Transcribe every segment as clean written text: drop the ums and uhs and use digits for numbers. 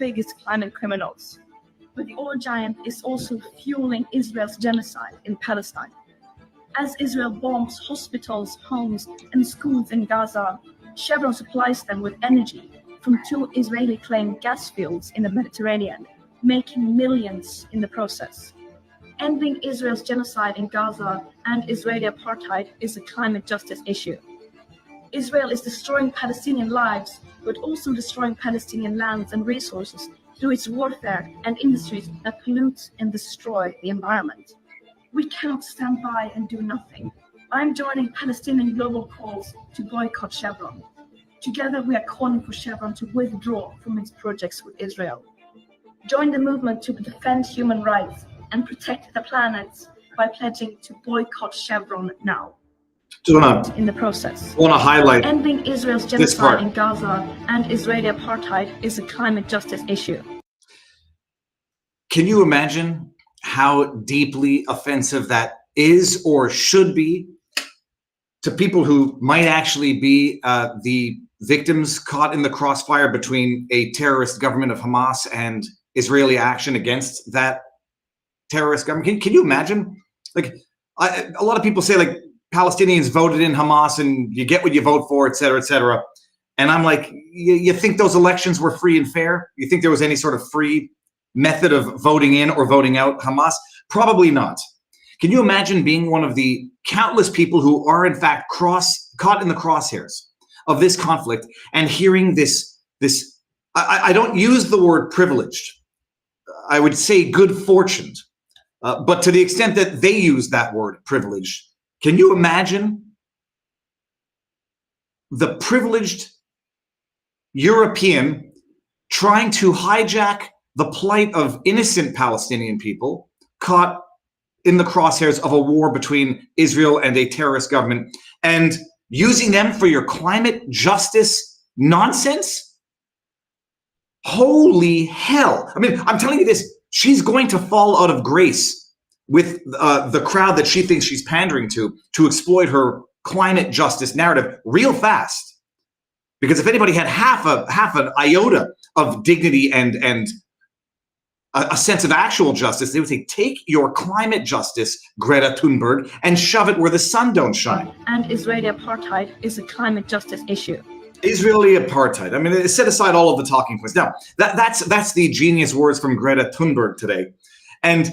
biggest climate criminals. But the oil giant is also fueling Israel's genocide in Palestine. As Israel bombs hospitals, homes, and schools in Gaza, Chevron supplies them with energy from 2 Israeli-claimed gas fields in the Mediterranean, making millions in the process. Ending Israel's genocide in Gaza and Israeli apartheid is a climate justice issue. Israel is destroying Palestinian lives, but also destroying Palestinian lands and resources through its warfare and industries that pollute and destroy the environment. We cannot stand by and do nothing. I'm joining Palestinian global calls to boycott Chevron. Together we are calling for Chevron to withdraw from its projects with Israel. Join the movement to defend human rights and protect the planet by pledging to boycott Chevron now. In the process, I want to highlight ending Israel's genocide in Gaza and Israeli apartheid is a climate justice issue. Can you imagine how deeply offensive that is or should be to people who might actually be the victims caught in the crossfire between a terrorist government of Hamas and Israeli action against that terrorist government? Can you imagine? Like, a lot of people say, like, Palestinians voted in Hamas and you get what you vote for, et cetera, et cetera. And I'm like, you think those elections were free and fair? You think there was any sort of free method of voting in or voting out Hamas? Probably not. Can you imagine being one of the countless people who are in fact caught in the crosshairs of this conflict and hearing this, I don't use the word privileged. I would say good fortuned. But to the extent that they use that word privileged, can you imagine the privileged European trying to hijack the plight of innocent Palestinian people caught in the crosshairs of a war between Israel and a terrorist government and using them for your climate justice nonsense? Holy hell. I mean, I'm telling you this, she's going to fall out of grace with the crowd that she thinks she's pandering to exploit her climate justice narrative real fast. Because if anybody had half an iota of dignity and a sense of actual justice, they would say, take your climate justice, Greta Thunberg, and shove it where the sun don't shine. And Israeli apartheid is a climate justice issue. Israeli apartheid. I mean, set aside all of the talking points. Now, that's the genius words from Greta Thunberg today. And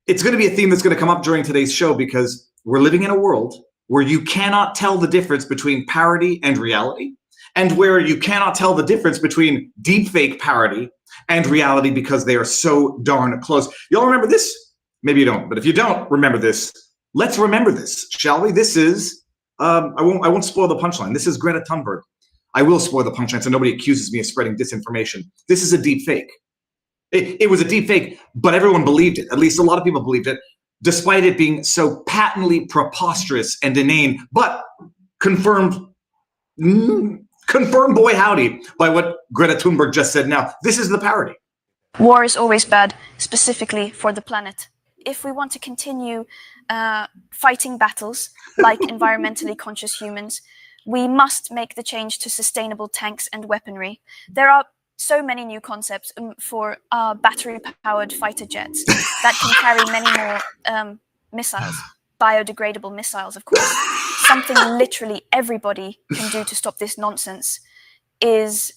it's going to be a theme that's going to come up during today's show because we're living in a world where you cannot tell the difference between parody and reality, and where you cannot tell the difference between deepfake parody and reality because they are so darn close. Y'all remember this? Maybe you don't, but if you don't remember this, let's remember this, shall we? This is, I won't spoil the punchline. This is Greta Thunberg. I will spoil the punchline so nobody accuses me of spreading disinformation. This is a deep fake. It was a deep fake, but everyone believed it. At least a lot of people believed it, despite it being so patently preposterous and inane, but confirmed boy howdy by what Greta Thunberg just said now. This is the parody. War is always bad, specifically for the planet. If we want to continue fighting battles like environmentally conscious humans, we must make the change to sustainable tanks and weaponry. There are so many new concepts for battery-powered fighter jets that can carry many more missiles, biodegradable missiles, of course. Something literally everybody can do to stop this nonsense is,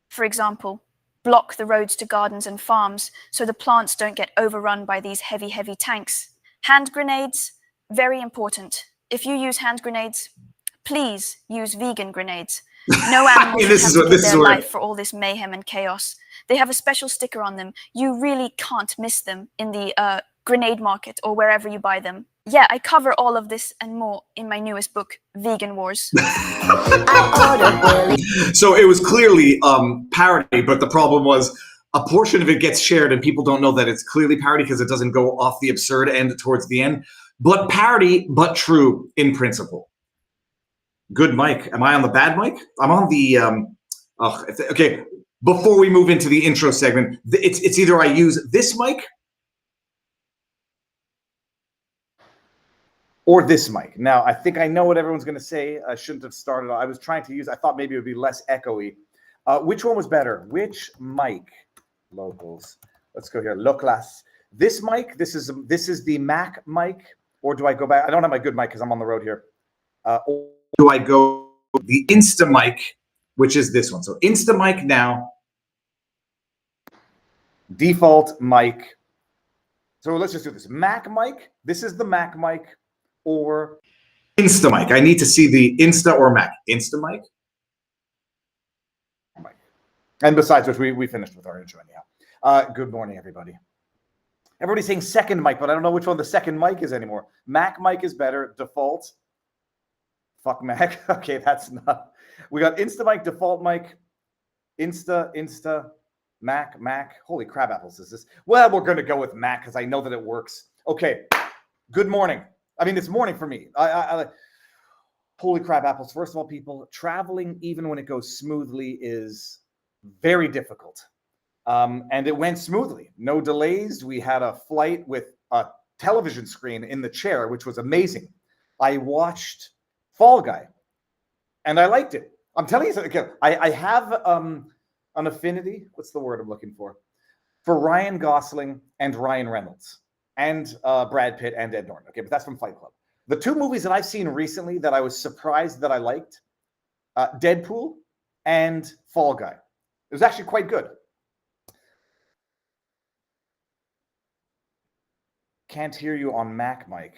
for example, block the roads to gardens and farms so the plants don't get overrun by these heavy, heavy tanks. Hand grenades, very important. If you use hand grenades, please use vegan grenades. No animals have to give their life for all this mayhem and chaos. They have a special sticker on them. You really can't miss them in the grenade market or wherever you buy them. Yeah, I cover all of this and more in my newest book, Vegan Wars. So it was clearly parody, but the problem was a portion of it gets shared and people don't know that it's clearly parody because it doesn't go off the absurd end towards the end. But parody, but true in principle. Good mic. Am I on the bad mic? I'm on the, okay. Before we move into the intro segment, it's either I use this mic or this mic. Now, I think I know what everyone's going to say. I shouldn't have started. I was trying to use, I thought maybe it would be less echoey. Which one was better? Which mic? locals. Let's go here. Loclas. This mic, this is the Mac mic, or do I go back? I don't have my good mic because I'm on the road here. Or do I go the Insta mic, which is this one? So Insta mic now. Default mic. So let's just do this. Mac mic. This is the Mac mic, or Insta mic. I need to see the Insta or Mac. Insta mic. And besides which, we finished with our intro anyhow. Good morning, everybody. Everybody's saying second mic, but I don't know which one the second mic is anymore. Mac mic is better. Default. Fuck Mac. Okay, that's not. We got Insta mic, default mic, Insta, Mac. Holy crab apples is this? Well, we're going to go with Mac because I know that it works. Okay. Good morning. I mean, it's morning for me. Holy crab apples. First of all, people, traveling, even when it goes smoothly, is very difficult. And it went smoothly. No delays. We had a flight with a television screen in the chair, which was amazing. I watched Fall Guy, and I liked it. I'm telling you something. I have an affinity. What's the word I'm looking for Ryan Gosling and Ryan Reynolds and Brad Pitt and Ed Norton. Okay, but that's from Fight Club. The two movies that I've seen recently that I was surprised that I liked, Deadpool and Fall Guy. It was actually quite good. Can't hear you on Mac mic.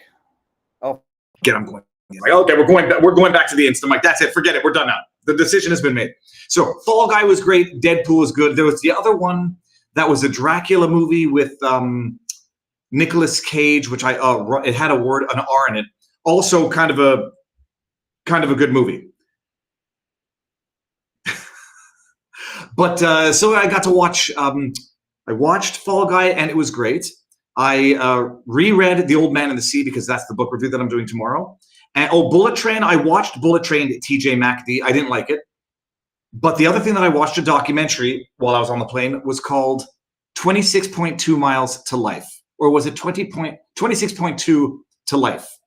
Oh, Get I'm going. Like, okay, we're going back to the Insta mic. That's it. Forget it. We're done now. The decision has been made. So Fall Guy was great. Deadpool was good. There was the other one that was a Dracula movie with Nicolas Cage, which it had an R in it. Also kind of a good movie. But so I got to watch. I watched Fall Guy, and it was great. I reread The Old Man and the Sea because that's the book review that I'm doing tomorrow. And Bullet Train. I watched Bullet Train TJ MacD. I didn't like it. But the other thing that I watched, a documentary while I was on the plane, was called 26.2 Miles to Life. Or was it 26.2 to Life?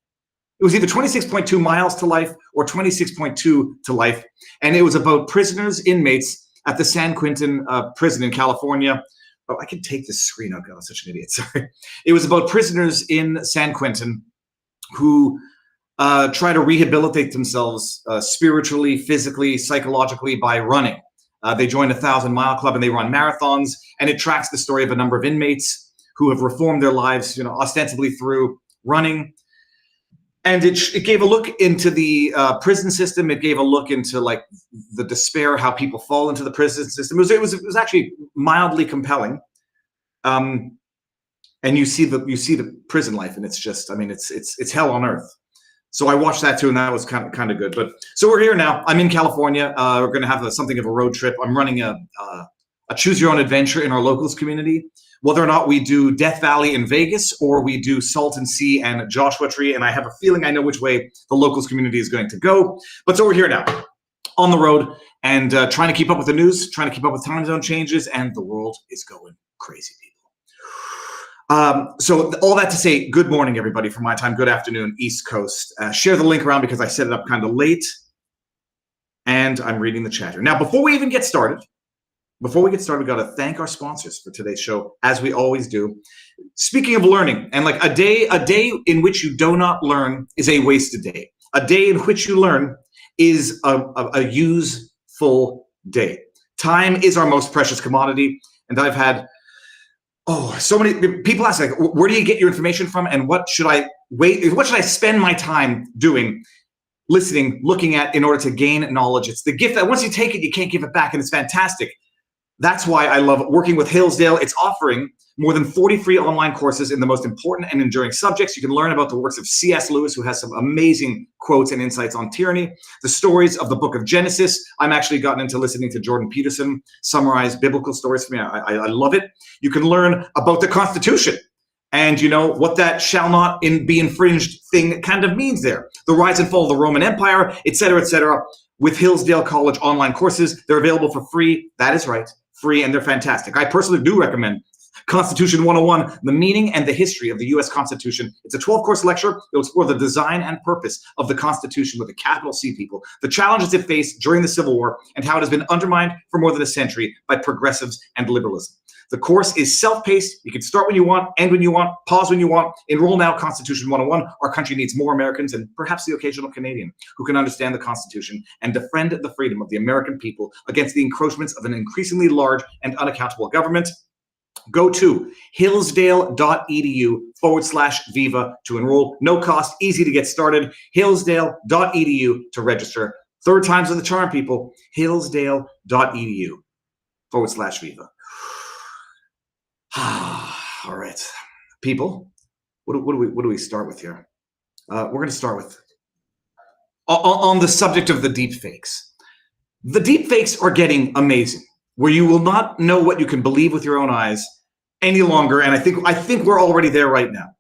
It was either 26.2 miles to life or 26.2 to life. And it was about prisoners, inmates at the San Quentin prison in California. Oh, I can take this screen out. God, I'm such an idiot. Sorry. It was about prisoners in San Quentin who try to rehabilitate themselves spiritually, physically, psychologically by running. They join a 1,000-mile club and they run marathons. And it tracks the story of a number of inmates who have reformed their lives, ostensibly through running. And it gave a look into the prison system. It gave a look into like the despair, how people fall into the prison system. It was actually mildly compelling. And you see the prison life, and it's just, I mean, it's hell on earth. So I watched that too, and that was kind of good. But so we're here now. I'm in California. We're going to have something of a road trip. I'm running a choose your own adventure in our locals community. Whether or not we do Death Valley in Vegas or we do Salton Sea and Joshua Tree, and I have a feeling I know which way the locals community is going to go. But so we're here now, on the road, and trying to keep up with the news, trying to keep up with time zone changes, and the world is going crazy, people. So all that to say, good morning, everybody, from my time. Good afternoon, East Coast. Share the link around because I set it up kind of late, and I'm reading the chat here. Now, before we even get started, we got to thank our sponsors for today's show, as we always do. Speaking of learning, and like a day in which you do not learn is a wasted day. A day in which you learn is a useful day. Time is our most precious commodity, and I've had so many people ask, like, where do you get your information from, and what should I spend my time doing, listening, looking at in order to gain knowledge? It's the gift that once you take it, you can't give it back, and it's fantastic. That's why I love working with Hillsdale. It's offering more than 40 free online courses in the most important and enduring subjects. You can learn about the works of C.S. Lewis, who has some amazing quotes and insights on tyranny, the stories of the book of Genesis. I'm actually gotten into listening to Jordan Peterson summarize biblical stories for me. I love it. You can learn about the Constitution and what that shall not be infringed thing kind of means there. The rise and fall of the Roman Empire, et cetera, with Hillsdale College online courses. They're available for free. That is right. Free, and they're fantastic. I personally do recommend Constitution 101, the meaning and the history of the U.S. Constitution. It's a 12-course lecture. It'll explore the design and purpose of the Constitution with a capital C, people, the challenges it faced during the Civil War, and how it has been undermined for more than a century by progressives and liberalism. The course is self-paced. You can start when you want, end when you want, pause when you want. Enroll now, Constitution 101. Our country needs more Americans and perhaps the occasional Canadian who can understand the Constitution and defend the freedom of the American people against the encroachments of an increasingly large and unaccountable government. Go to hillsdale.edu/Viva to enroll. No cost, easy to get started. Hillsdale.edu to register. Third time's the charm, people. Hillsdale.edu/Viva. All right, people. What do we start with here? We're going to start with on the subject of the deep fakes. The deep fakes are getting amazing, where you will not know what you can believe with your own eyes any longer. And I think we're already there right now.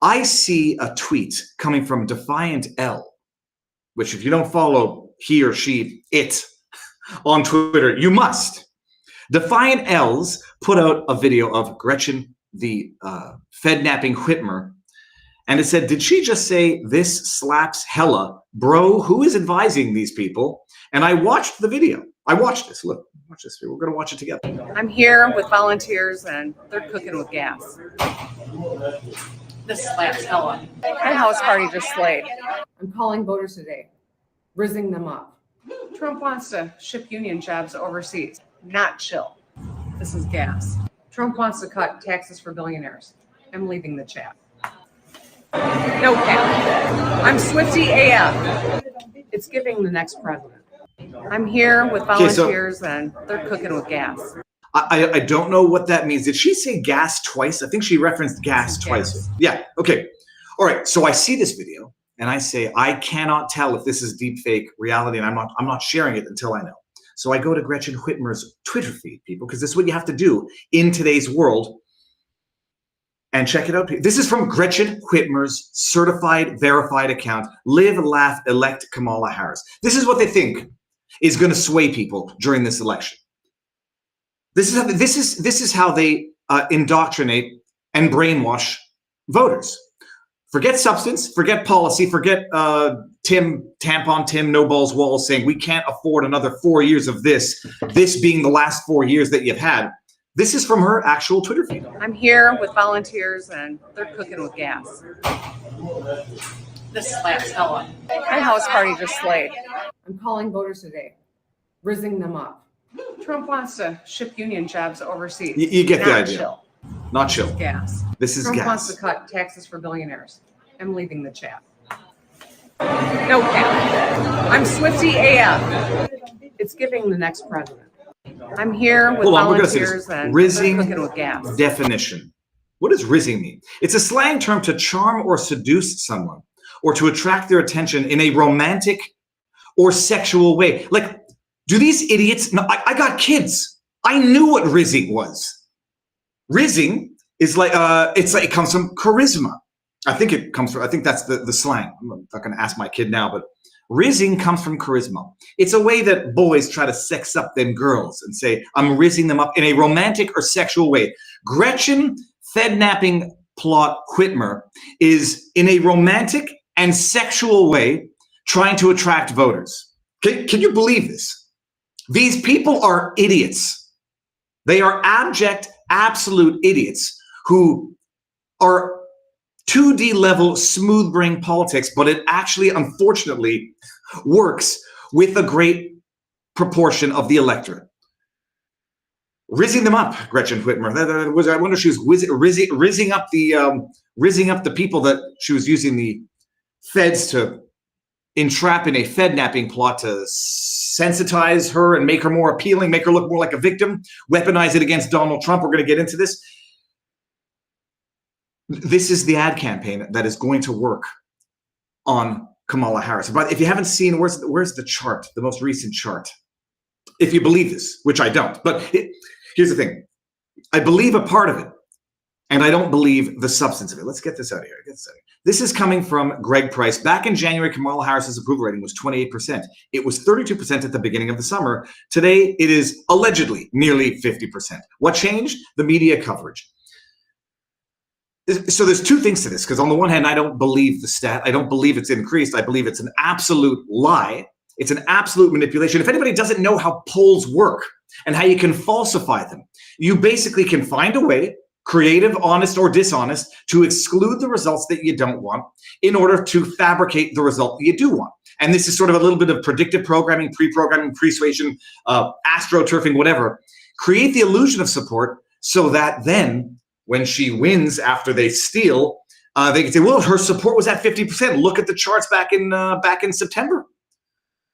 I see a tweet coming from Defiant L, which if you don't follow he or she, it on Twitter, you must. Defiant L's put out a video of Gretchen, the Fed-napping Whitmer, and it said, did she just say this slaps hella? Bro, who is advising these people? And I watched the video. I watched this. Look, watch this. We're going to watch it together. I'm here with volunteers, and they're cooking with gas. This slaps hella. My house party just slayed. I'm calling voters today, rizzing them up. Trump wants to ship union jobs overseas. Not chill. This is gas. Trump wants to cut taxes for billionaires. I'm leaving the chat. No cap. I'm Swifty AF. It's giving the next president. I'm here with volunteers, and they're cooking with gas. I don't know what that means. Did she say gas twice? I think she referenced gas twice. Yeah, okay. All right, so I see this video, and I say, I cannot tell if this is deep fake reality, and I'm not sharing it until I know. So I go to Gretchen Whitmer's Twitter feed, people, because this is what you have to do in today's world. And check it out. This is from Gretchen Whitmer's certified, verified account. Live, laugh, elect Kamala Harris. This is what they think is going to sway people during this election. This is how they indoctrinate and brainwash voters. Forget substance, forget policy, forget Tampon Tim, no balls walls saying we can't afford another 4 years of this being the last 4 years that you've had. This is from her actual Twitter feed. I'm here with volunteers, and they're cooking with gas. This slaps hella. My house party just slayed. I'm calling voters today, rizzing them up. Trump wants to ship union jobs overseas. You get the Not idea. Chill. Not chill. Gas. This is Trump gas. wants to cut taxes for billionaires. I'm leaving the chat. No cap. I'm Swifty AF. It's giving the next president. I'm here with volunteers, and rizzing they're cooking with gas. definition. What does rizzing mean? It's a slang term to charm or seduce someone, or to attract their attention in a romantic or sexual way. Like, do these idiots? No, I got kids. I knew what rizzing was. Rizzing is like it comes from charisma. I think that's the slang. I'm not going to ask my kid now, but rizzing comes from charisma. It's a way that boys try to sex up them girls and say, I'm rizzing them up in a romantic or sexual way. Gretchen Fed-napping plot Whitmer is in a romantic and sexual way trying to attract voters. Can you believe this? These people are idiots. They are abject, absolute idiots who are 2D level smooth brain politics, but it actually, unfortunately, works with a great proportion of the electorate. Rizzing them up, Gretchen Whitmer. I wonder if she was rizzing up the people that she was using the feds to entrap in a Fed-napping plot to sensitize her and make her more appealing, make her look more like a victim, weaponize it against Donald Trump. We're going to get into this. This is the ad campaign that is going to work on Kamala Harris. But if you haven't seen, where's the chart, the most recent chart? If you believe this, which I don't. But here's the thing. I believe a part of it, and I don't believe the substance of it. Let's get this out of here. This is coming from Greg Price. Back in January, Kamala Harris's approval rating was 28%. It was 32% at the beginning of the summer. Today, it is allegedly nearly 50%. What changed? The media coverage. So there's two things to this, because on the one hand, I don't believe the stat. I don't believe it's increased. I believe it's an absolute lie. It's an absolute manipulation. If anybody doesn't know how polls work, and how you can falsify them. You basically can find a way, creative, honest, or dishonest, to exclude the results that you don't want in order to fabricate the result that you do want. And this is sort of a little bit of predictive programming, pre-programming, persuasion, astroturfing, whatever. Create the illusion of support so that then when she wins after they steal, they can say, well, her support was at 50%. Look at the charts back in September.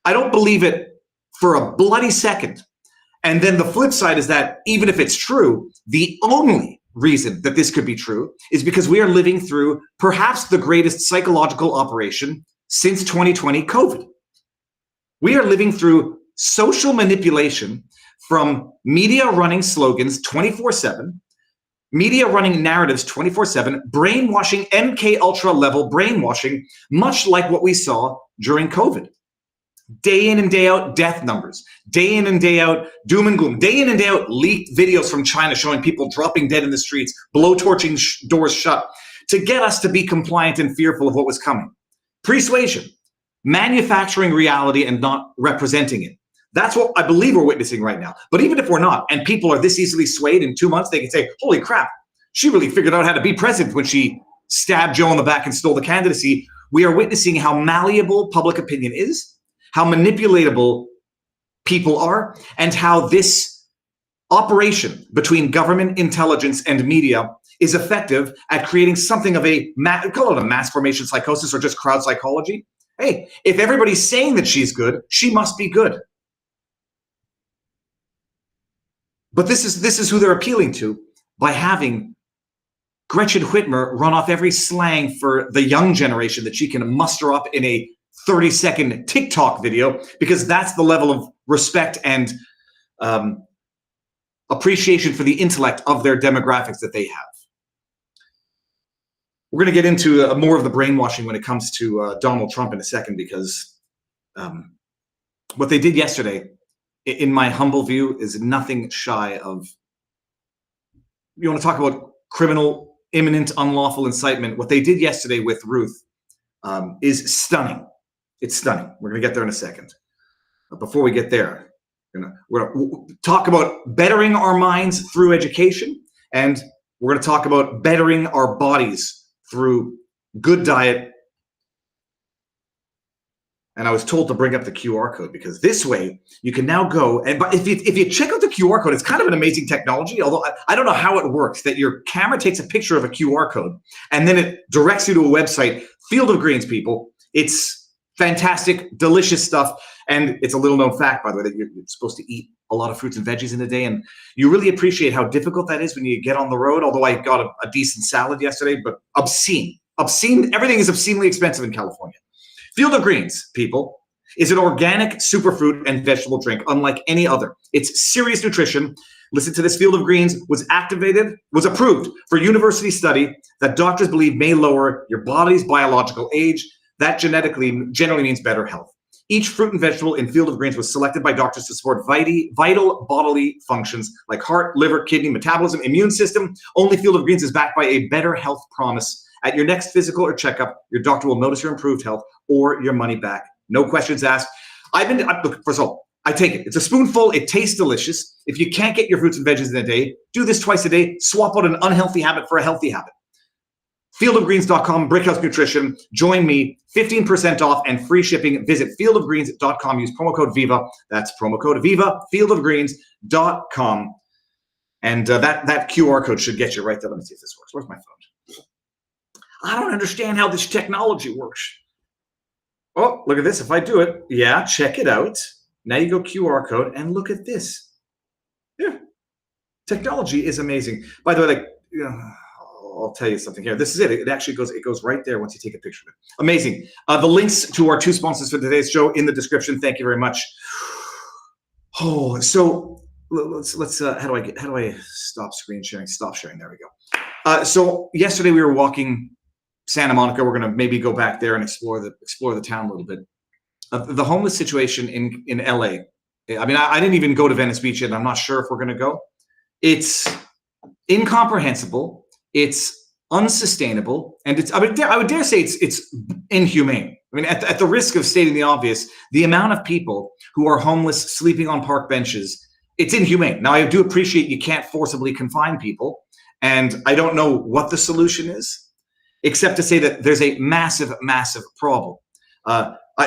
I don't believe it for a bloody second. And then the flip side is that even if it's true, the only reason that this could be true is because we are living through perhaps the greatest psychological operation since 2020 COVID. We are living through social manipulation from media running slogans 24/7, media running narratives 24/7, brainwashing, MK Ultra level brainwashing, much like what we saw during COVID. Day in and day out, death numbers. Day in and day out, doom and gloom. Day in and day out, leaked videos from China showing people dropping dead in the streets, blowtorching doors shut, to get us to be compliant and fearful of what was coming. Persuasion, manufacturing reality and not representing it. That's what I believe we're witnessing right now. But even if we're not, and people are this easily swayed, in 2 months, they can say, holy crap, she really figured out how to be president when she stabbed Joe in the back and stole the candidacy. We are witnessing how malleable public opinion is, how manipulatable people are, and how this operation between government, intelligence, and media is effective at creating something of a, call it a mass formation psychosis or just crowd psychology. Hey, if everybody's saying that she's good, she must be good. But this is who they're appealing to by having Gretchen Whitmer run off every slang for the young generation that she can muster up in a 30-second TikTok video, because that's the level of respect and appreciation for the intellect of their demographics that they have. We're going to get into more of the brainwashing when it comes to Donald Trump in a second, because what they did yesterday, in my humble view, is nothing shy of, you want to talk about criminal, imminent, unlawful incitement. What they did yesterday with Routh is stunning. It's stunning. We're going to get there in a second. But before we get there, we're going to talk about bettering our minds through education, and we're going to talk about bettering our bodies through good diet. And I was told to bring up the QR code, because this way you can now go and, but if you check out the QR code, it's kind of an amazing technology, although I don't know how it works, that your camera takes a picture of a QR code and then it directs you to a website. Field of Greens, people. It's fantastic, delicious stuff. And it's a little known fact, by the way, that you're supposed to eat a lot of fruits and veggies in a day. And you really appreciate how difficult that is when you get on the road. Although I got a decent salad yesterday, but obscene. Everything is obscenely expensive in California. Field of Greens, people, is an organic superfruit and vegetable drink unlike any other. It's serious nutrition. Listen to this. Field of Greens was approved for university study that doctors believe may lower your body's biological age. That generally means better health. Each fruit and vegetable in Field of Greens was selected by doctors to support vital bodily functions like heart, liver, kidney, metabolism, immune system. Only Field of Greens is backed by a better health promise. At your next physical or checkup, your doctor will notice your improved health or your money back. No questions asked. Look, first of all, I take it. It's a spoonful. It tastes delicious. If you can't get your fruits and veggies in a day, do this twice a day. Swap out an unhealthy habit for a healthy habit. Fieldofgreens.com, Brickhouse Nutrition. Join me. 15% off and free shipping. Visit fieldofgreens.com. Use promo code VIVA. That's promo code VIVA. Fieldofgreens.com. And that QR code should get you right there. Let me see if this works. Where's my phone? I don't understand how this technology works. Oh, look at this. If I do it, yeah, check it out. Now you go QR code and look at this. Yeah, technology is amazing. By the way, I'll tell you something here. This is it. It actually goes right there once you take a picture of it. Amazing. The links to our two sponsors for today's show in the description. Thank you very much. Oh, so let's how do I stop screen sharing? Stop sharing. There we go. So yesterday we were walking Santa Monica. We're going to maybe go back there and explore the town a little bit. The homeless situation in LA. I mean, I didn't even go to Venice Beach yet. I'm not sure if we're going to go. It's incomprehensible. It's unsustainable, and I would dare say it's inhumane. I mean, at the risk of stating the obvious, the amount of people who are homeless, sleeping on park benches, it's inhumane. Now, I do appreciate you can't forcibly confine people, and I don't know what the solution is, except to say that there's a massive, massive problem.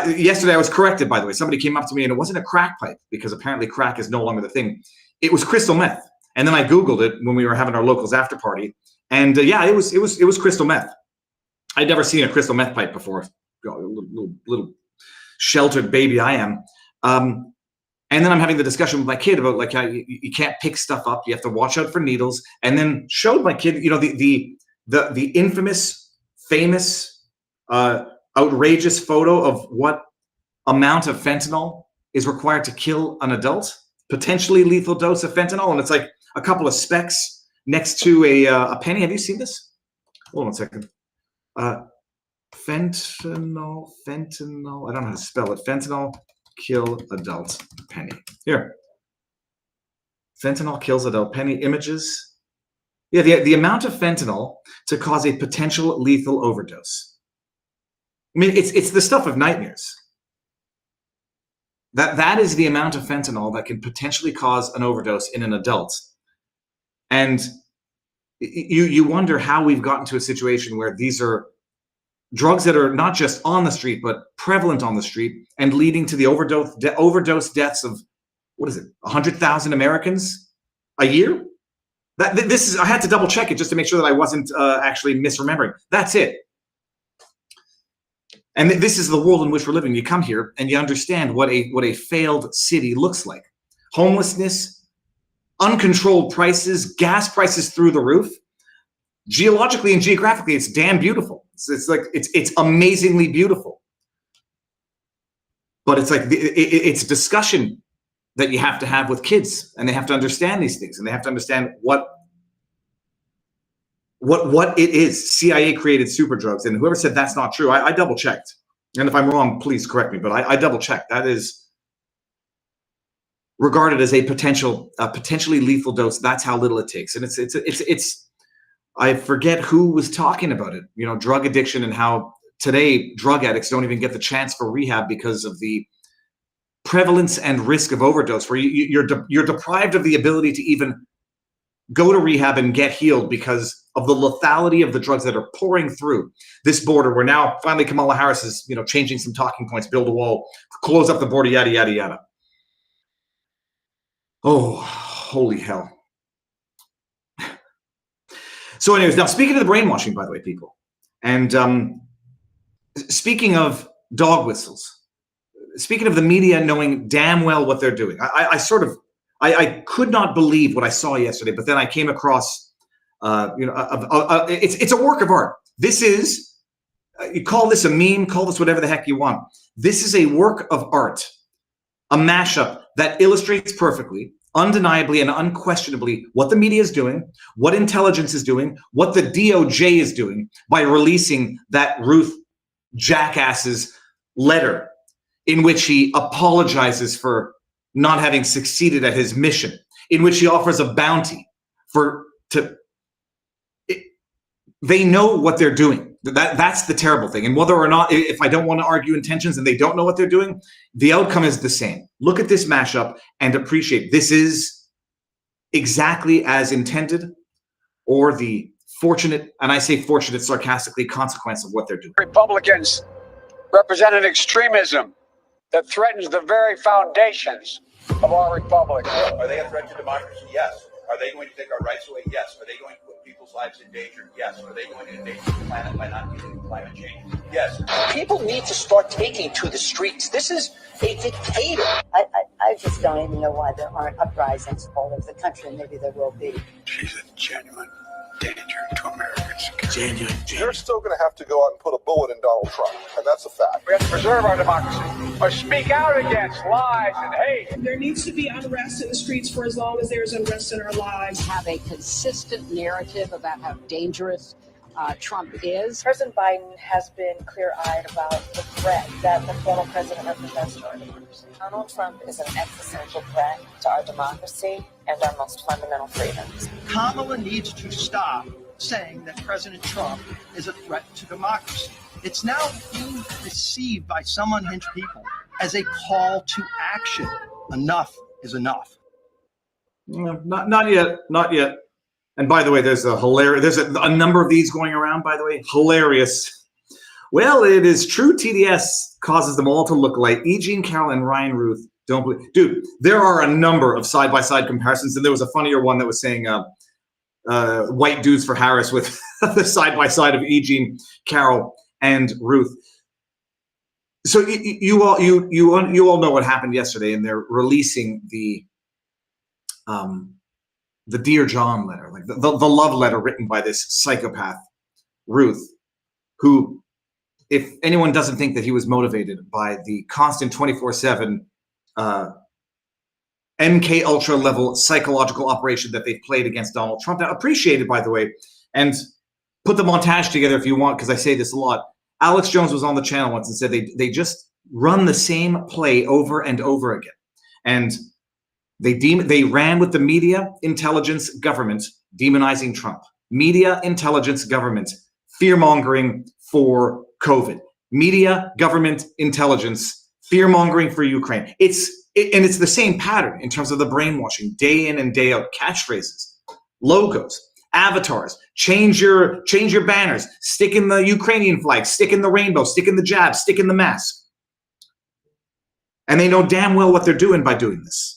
Yesterday, I was corrected, by the way. Somebody came up to me, and it wasn't a crack pipe, because apparently crack is no longer the thing. It was crystal meth. And then I Googled it when we were having our locals after party. And yeah, it was crystal meth. I'd never seen a crystal meth pipe before. Little sheltered baby I am. And then I'm having the discussion with my kid about like how you can't pick stuff up. You have to watch out for needles. And then showed my kid, you know, the infamous, famous, outrageous photo of what amount of fentanyl is required to kill an adult, potentially lethal dose of fentanyl. And it's like a couple of specks next to a penny. Have you seen this? Hold on a second. Fentanyl. I don't know how to spell it. Fentanyl, kill adult, penny. Here. Fentanyl kills adult, penny, images. Yeah, the amount of fentanyl to cause a potential lethal overdose. I mean, it's the stuff of nightmares. That is the amount of fentanyl that can potentially cause an overdose in an adult. And you wonder how we've gotten to a situation where these are drugs that are not just on the street, but prevalent on the street and leading to the overdose deaths of, what is it, 100,000 Americans a year? I had to double check it just to make sure that I wasn't actually misremembering. That's it. And this is the world in which we're living. You come here and you understand what a failed city looks like. Homelessness, uncontrolled prices, gas prices through the roof. Geologically and geographically, it's damn beautiful. It's amazingly beautiful. But it's like it's discussion that you have to have with kids, and they have to understand these things, and they have to understand what it is. CIA created super drugs, and whoever said that's not true, I double checked. And if I'm wrong, please correct me. But I double checked. That is regarded as a potentially lethal dose. That's how little it takes, and it's. I forget who was talking about it. You know, drug addiction, and how today drug addicts don't even get the chance for rehab because of the prevalence and risk of overdose, where you're deprived of the ability to even go to rehab and get healed because of the lethality of the drugs that are pouring through this border, where now finally Kamala Harris is, you know, changing some talking points, build a wall, close up the border, yada, yada, yada. Oh, holy hell. So anyways, now speaking of the brainwashing, by the way, people, and speaking of dog whistles, speaking of the media knowing damn well what they're doing, I could not believe what I saw yesterday, but then I came across, it's a work of art. This is, you call this a meme, call this whatever the heck you want. This is a work of art, a mashup that illustrates perfectly, undeniably and unquestionably what the media is doing, what intelligence is doing, what the DOJ is doing by releasing that Routh jackass's letter in which he apologizes for not having succeeded at his mission, in which he offers a bounty they know what they're doing. That's the terrible thing. And whether or not, if I don't want to argue intentions and they don't know what they're doing, the outcome is the same. Look at this mashup and appreciate this is exactly as intended, or the fortunate, and I say fortunate sarcastically, consequence of what they're doing. Republicans represent an extremism that threatens the very foundations of our republic. Are they a threat to democracy? Yes. Are they going to take our rights away? Yes. Are they going to put people's lives in danger? Yes. Are they going to endanger the planet by not dealing with climate change? Yes. People need to start taking to the streets. This is a dictator. I just don't even know why there aren't uprisings all over the country. Maybe there will be. She's a genuine danger to Americans. Genuine. You're still going to have to go out and put a bullet in Donald Trump, and that's a fact. We have to preserve our democracy, or speak out against lies and hate. There needs to be unrest in the streets for as long as there's unrest in our lives. Have a consistent narrative about how dangerous Trump is. President Biden has been clear-eyed about the threat that the former president represents to our democracy. Donald Trump is an existential threat to our democracy and our most fundamental freedoms. Kamala needs to stop saying that President Trump is a threat to democracy. It's now being received by some unhinged people as a call to action. Enough is enough. Not yet. And by the way, there's a number of these going around, by the way. Hilarious. Well, it is true TDS causes them all to look like Eugene Carroll and Ryan Routh. Don't believe. Dude, there are a number of side-by-side comparisons, and there was a funnier one that was saying white dudes for Harris with the side-by-side of Eugene Carroll and Routh. So you all know what happened yesterday, and they're releasing the Dear John letter, like the love letter written by this psychopath Routh, who, if anyone doesn't think that he was motivated by the constant 24/7 MK Ultra level psychological operation that they've played against Donald Trump, now appreciated, by the way, and put the montage together if you want, because I say this a lot. Alex Jones was on the channel once and said they just run the same play over and over again. And they ran with the media, intelligence, government, demonizing Trump. Media, intelligence, government, fear-mongering for COVID. Media, government, intelligence, fear-mongering for Ukraine. It's the same pattern in terms of the brainwashing, day in and day out, catchphrases, logos, avatars, change your banners, stick in the Ukrainian flag, stick in the rainbow, stick in the jab, stick in the mask. And they know damn well what they're doing by doing this.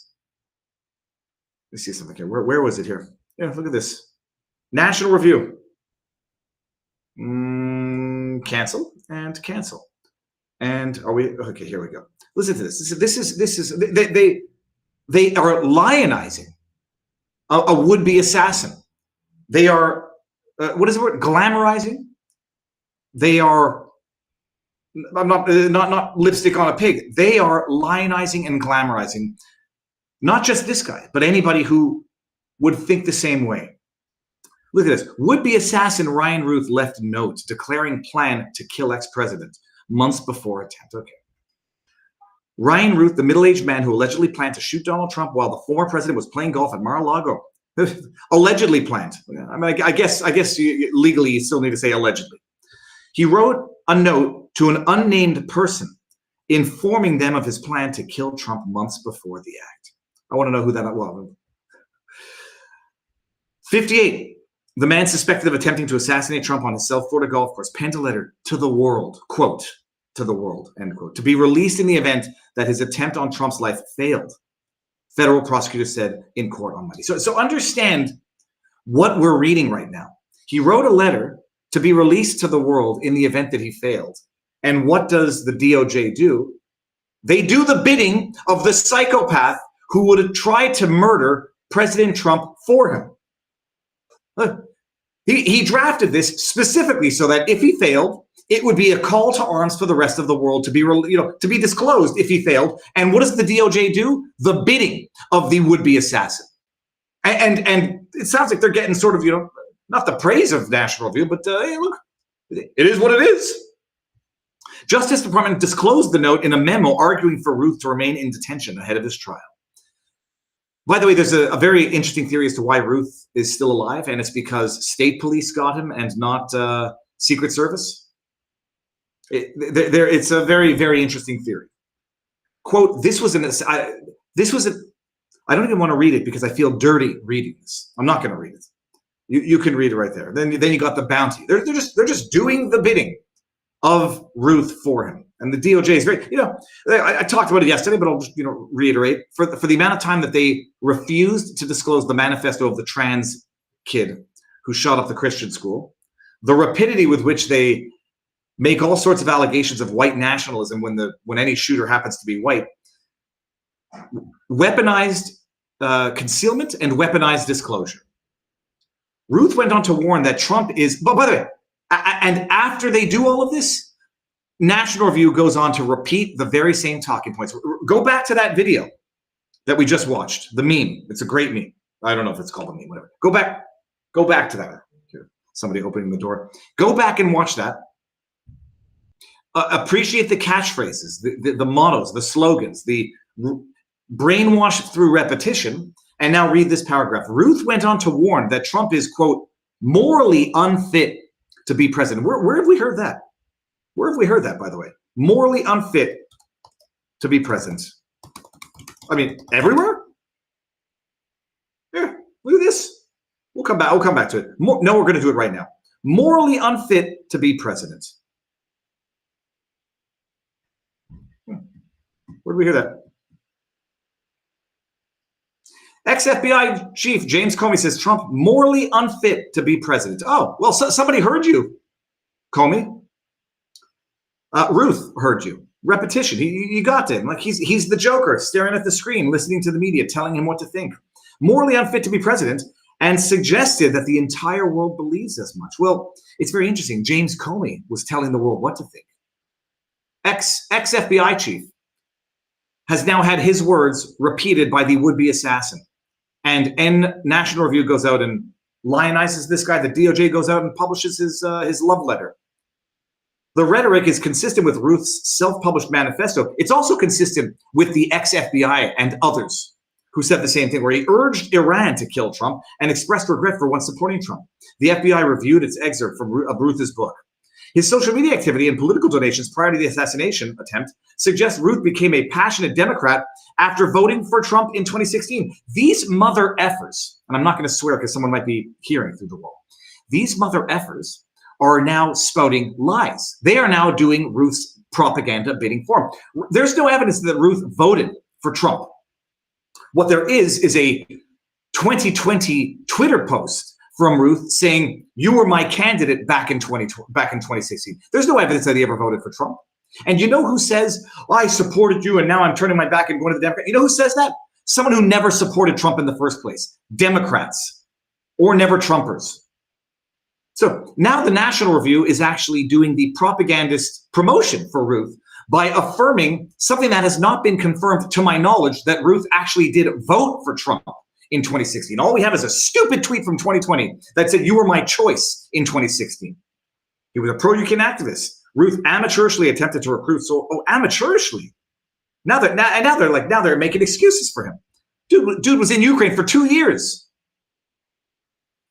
Let me see something here. Where was it here? Yeah, look at this. National Review. Cancel and cancel. And are we okay? Here we go. Listen to this. This is they are lionizing a would-be assassin. They are what is the word? Glamorizing. They are not lipstick on a pig. They are lionizing and glamorizing not just this guy, but anybody who would think the same way. Look at this. Would-be assassin Ryan Routh left note declaring plan to kill ex-president months before attempt. Okay. Ryan Routh, the middle-aged man who allegedly planned to shoot Donald Trump while the former president was playing golf at Mar-a-Lago. Allegedly planned. I mean, I guess legally you still need to say allegedly. He wrote a note to an unnamed person informing them of his plan to kill Trump months before the act. I want to know who that was. 58. The man suspected of attempting to assassinate Trump on his South Florida golf course penned a letter to the world, quote, to the world, end quote, to be released in the event that his attempt on Trump's life failed. Federal prosecutors said in court on Monday. So understand what we're reading right now. He wrote a letter to be released to the world in the event that he failed. And what does the DOJ do? They do the bidding of the psychopath who would have tried to murder President Trump for him. Look, he drafted this specifically so that if he failed, it would be a call to arms for the rest of the world to be disclosed if he failed. And what does the DOJ do? The bidding of the would-be assassin. And it sounds like they're getting sort of, not the praise of National Review, but hey, look, it is what it is. Justice Department disclosed the note in a memo arguing for Routh to remain in detention ahead of his trial. By the way, there's a very interesting theory as to why Routh is still alive, and it's because state police got him and not Secret Service. It's a very, very interesting theory. Quote, I don't even want to read it because I feel dirty reading this. I'm not going to read it. You can read it right there. Then you got the bounty. They're just doing the bidding of Routh for him. And the DOJ is very, I talked about it yesterday, but I'll just, reiterate for the amount of time that they refused to disclose the manifesto of the trans kid who shot up the Christian school, the rapidity with which they make all sorts of allegations of white nationalism when any shooter happens to be white, weaponized concealment and weaponized disclosure. Routh went on to warn that Trump is, but by the way, and after they do all of this, National Review goes on to repeat the very same talking points. Go back to that video that we just watched, the meme. It's a great meme. I don't know if it's called a meme, whatever. Go back to that. Here, somebody opening the door. Go back and watch that. Appreciate the catchphrases, the mottos, the slogans, the brainwashed through repetition. And now read this paragraph. Routh went on to warn that Trump is, quote, morally unfit to be president. Where have we heard that? Where have we heard that, by the way? Morally unfit to be president. I mean, everywhere? Look at this. We'll come back to it. No, we're going to do it right now. Morally unfit to be president. Where did we hear that? Ex-FBI chief James Comey says Trump morally unfit to be president. Oh, well, somebody heard you, Comey. Routh heard you. Repetition. You got to him. Like he's the Joker, staring at the screen, listening to the media, telling him what to think. Morally unfit to be president, and suggested that the entire world believes as much. Well, it's very interesting. James Comey was telling the world what to think. Ex-FBI chief has now had his words repeated by the would-be assassin. And National Review goes out and lionizes this guy. The DOJ goes out and publishes his love letter. The rhetoric is consistent with Routh's self-published manifesto. It's also consistent with the ex-FBI and others who said the same thing, where he urged Iran to kill Trump and expressed regret for once supporting Trump. The FBI reviewed its excerpt from Routh's book. His social media activity and political donations prior to the assassination attempt suggest Routh became a passionate Democrat after voting for Trump in 2016. These mother effers, and I'm not going to swear because someone might be hearing through the wall, these mother effers are now spouting lies. They are now doing Routh's propaganda bidding for him. There's no evidence that Routh voted for Trump. What there is a 2020 Twitter post from Routh saying, "You were my candidate back in 2016. There's no evidence that he ever voted for Trump. And you know who says, I supported you and now I'm turning my back and going to the Democrat? You know who says that? Someone who never supported Trump in the first place. Democrats or never Trumpers. So now the National Review is actually doing the propagandist promotion for Routh by affirming something that has not been confirmed to my knowledge, that Routh actually did vote for Trump in 2016. All we have is a stupid tweet from 2020 that said, "You were my choice" in 2016. He was a pro-Ukraine activist. Routh amateurishly attempted to recruit. Amateurishly. Now they're making excuses for him. Dude was in Ukraine for 2 years.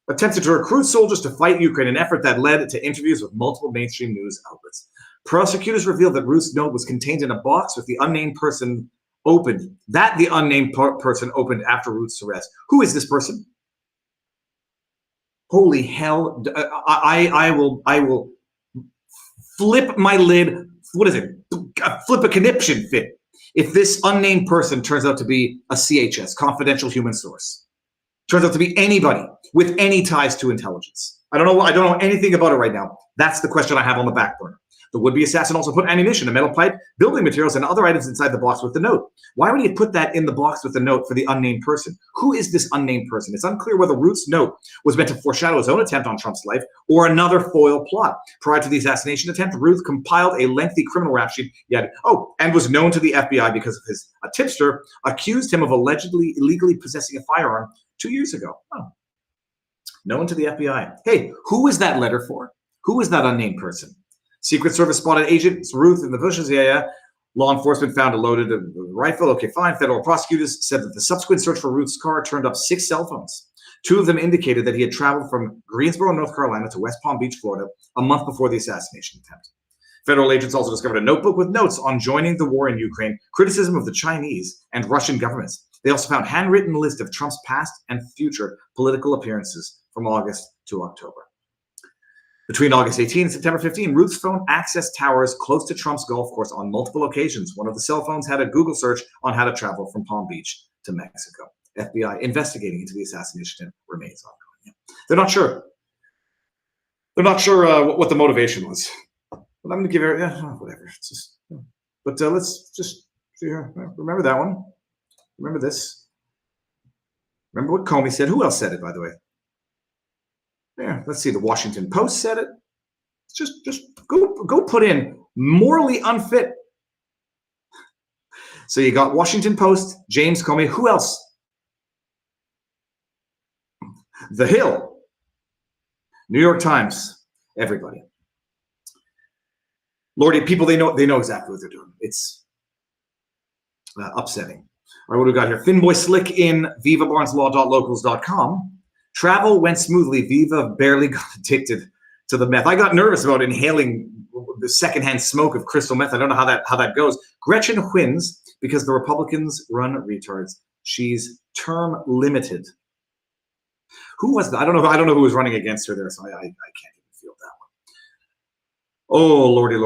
Attempted to recruit soldiers to fight Ukraine, an effort that led to interviews with multiple mainstream news outlets. Prosecutors revealed that Routh's note was contained in a box with the unnamed person opened. The unnamed person opened after Routh's arrest. Who is this person? Holy hell! I will flip my lid. What is it? Flip a conniption fit if this unnamed person turns out to be a CHS, confidential human source. Turns out to be anybody with any ties to intelligence. I don't know anything about it right now. That's the question I have on the back burner. The would-be assassin also put ammunition, a metal pipe, building materials, and other items inside the box with the note. Why would he put that in the box with the note for the unnamed person? Who is this unnamed person? It's unclear whether Routh's note was meant to foreshadow his own attempt on Trump's life or another foil plot. Prior to the assassination attempt, Routh compiled a lengthy criminal rap sheet, and was known to the FBI because of a tipster accused him of allegedly illegally possessing a firearm 2 years ago. Known to the FBI. Hey, who was that letter for? Who was that unnamed person? Secret Service spotted agents Routh in the bushes. Law enforcement found a loaded rifle. Okay, fine. Federal prosecutors said that the subsequent search for Routh's car turned up 6 cell phones. 2 of them indicated that he had traveled from Greensboro, North Carolina to West Palm Beach, Florida, a month before the assassination attempt. Federal agents also discovered a notebook with notes on joining the war in Ukraine, criticism of the Chinese and Russian governments. They also found a handwritten list of Trump's past and future political appearances from August to October. Between August 18 and September 15, Routh's phone accessed towers close to Trump's golf course on multiple occasions. One of the cell phones had a Google search on how to travel from Palm Beach to Mexico. FBI investigating into the assassination attempt remains ongoing. They're not sure. They're not sure what the motivation was. But I'm going to give her whatever. It's just, but let's just see here. Remember that one. Remember this. Remember what Comey said. Who else said it, by the way? Yeah, let's see. The Washington Post said it. Just go put in morally unfit. So you got Washington Post, James Comey. Who else? The Hill, New York Times. Everybody. Lordy, people they know exactly what they're doing. It's upsetting. All right, what do we got here? Finboy Slick in vivabarneslaw.locals.com. Travel went smoothly. Viva barely got addicted to the meth. I got nervous about inhaling the secondhand smoke of crystal meth. I don't know how that goes. Gretchen wins because the Republicans run retards. She's term limited. Who was that? I don't know who was running against her there, so I can't even feel that one. Oh, lordy.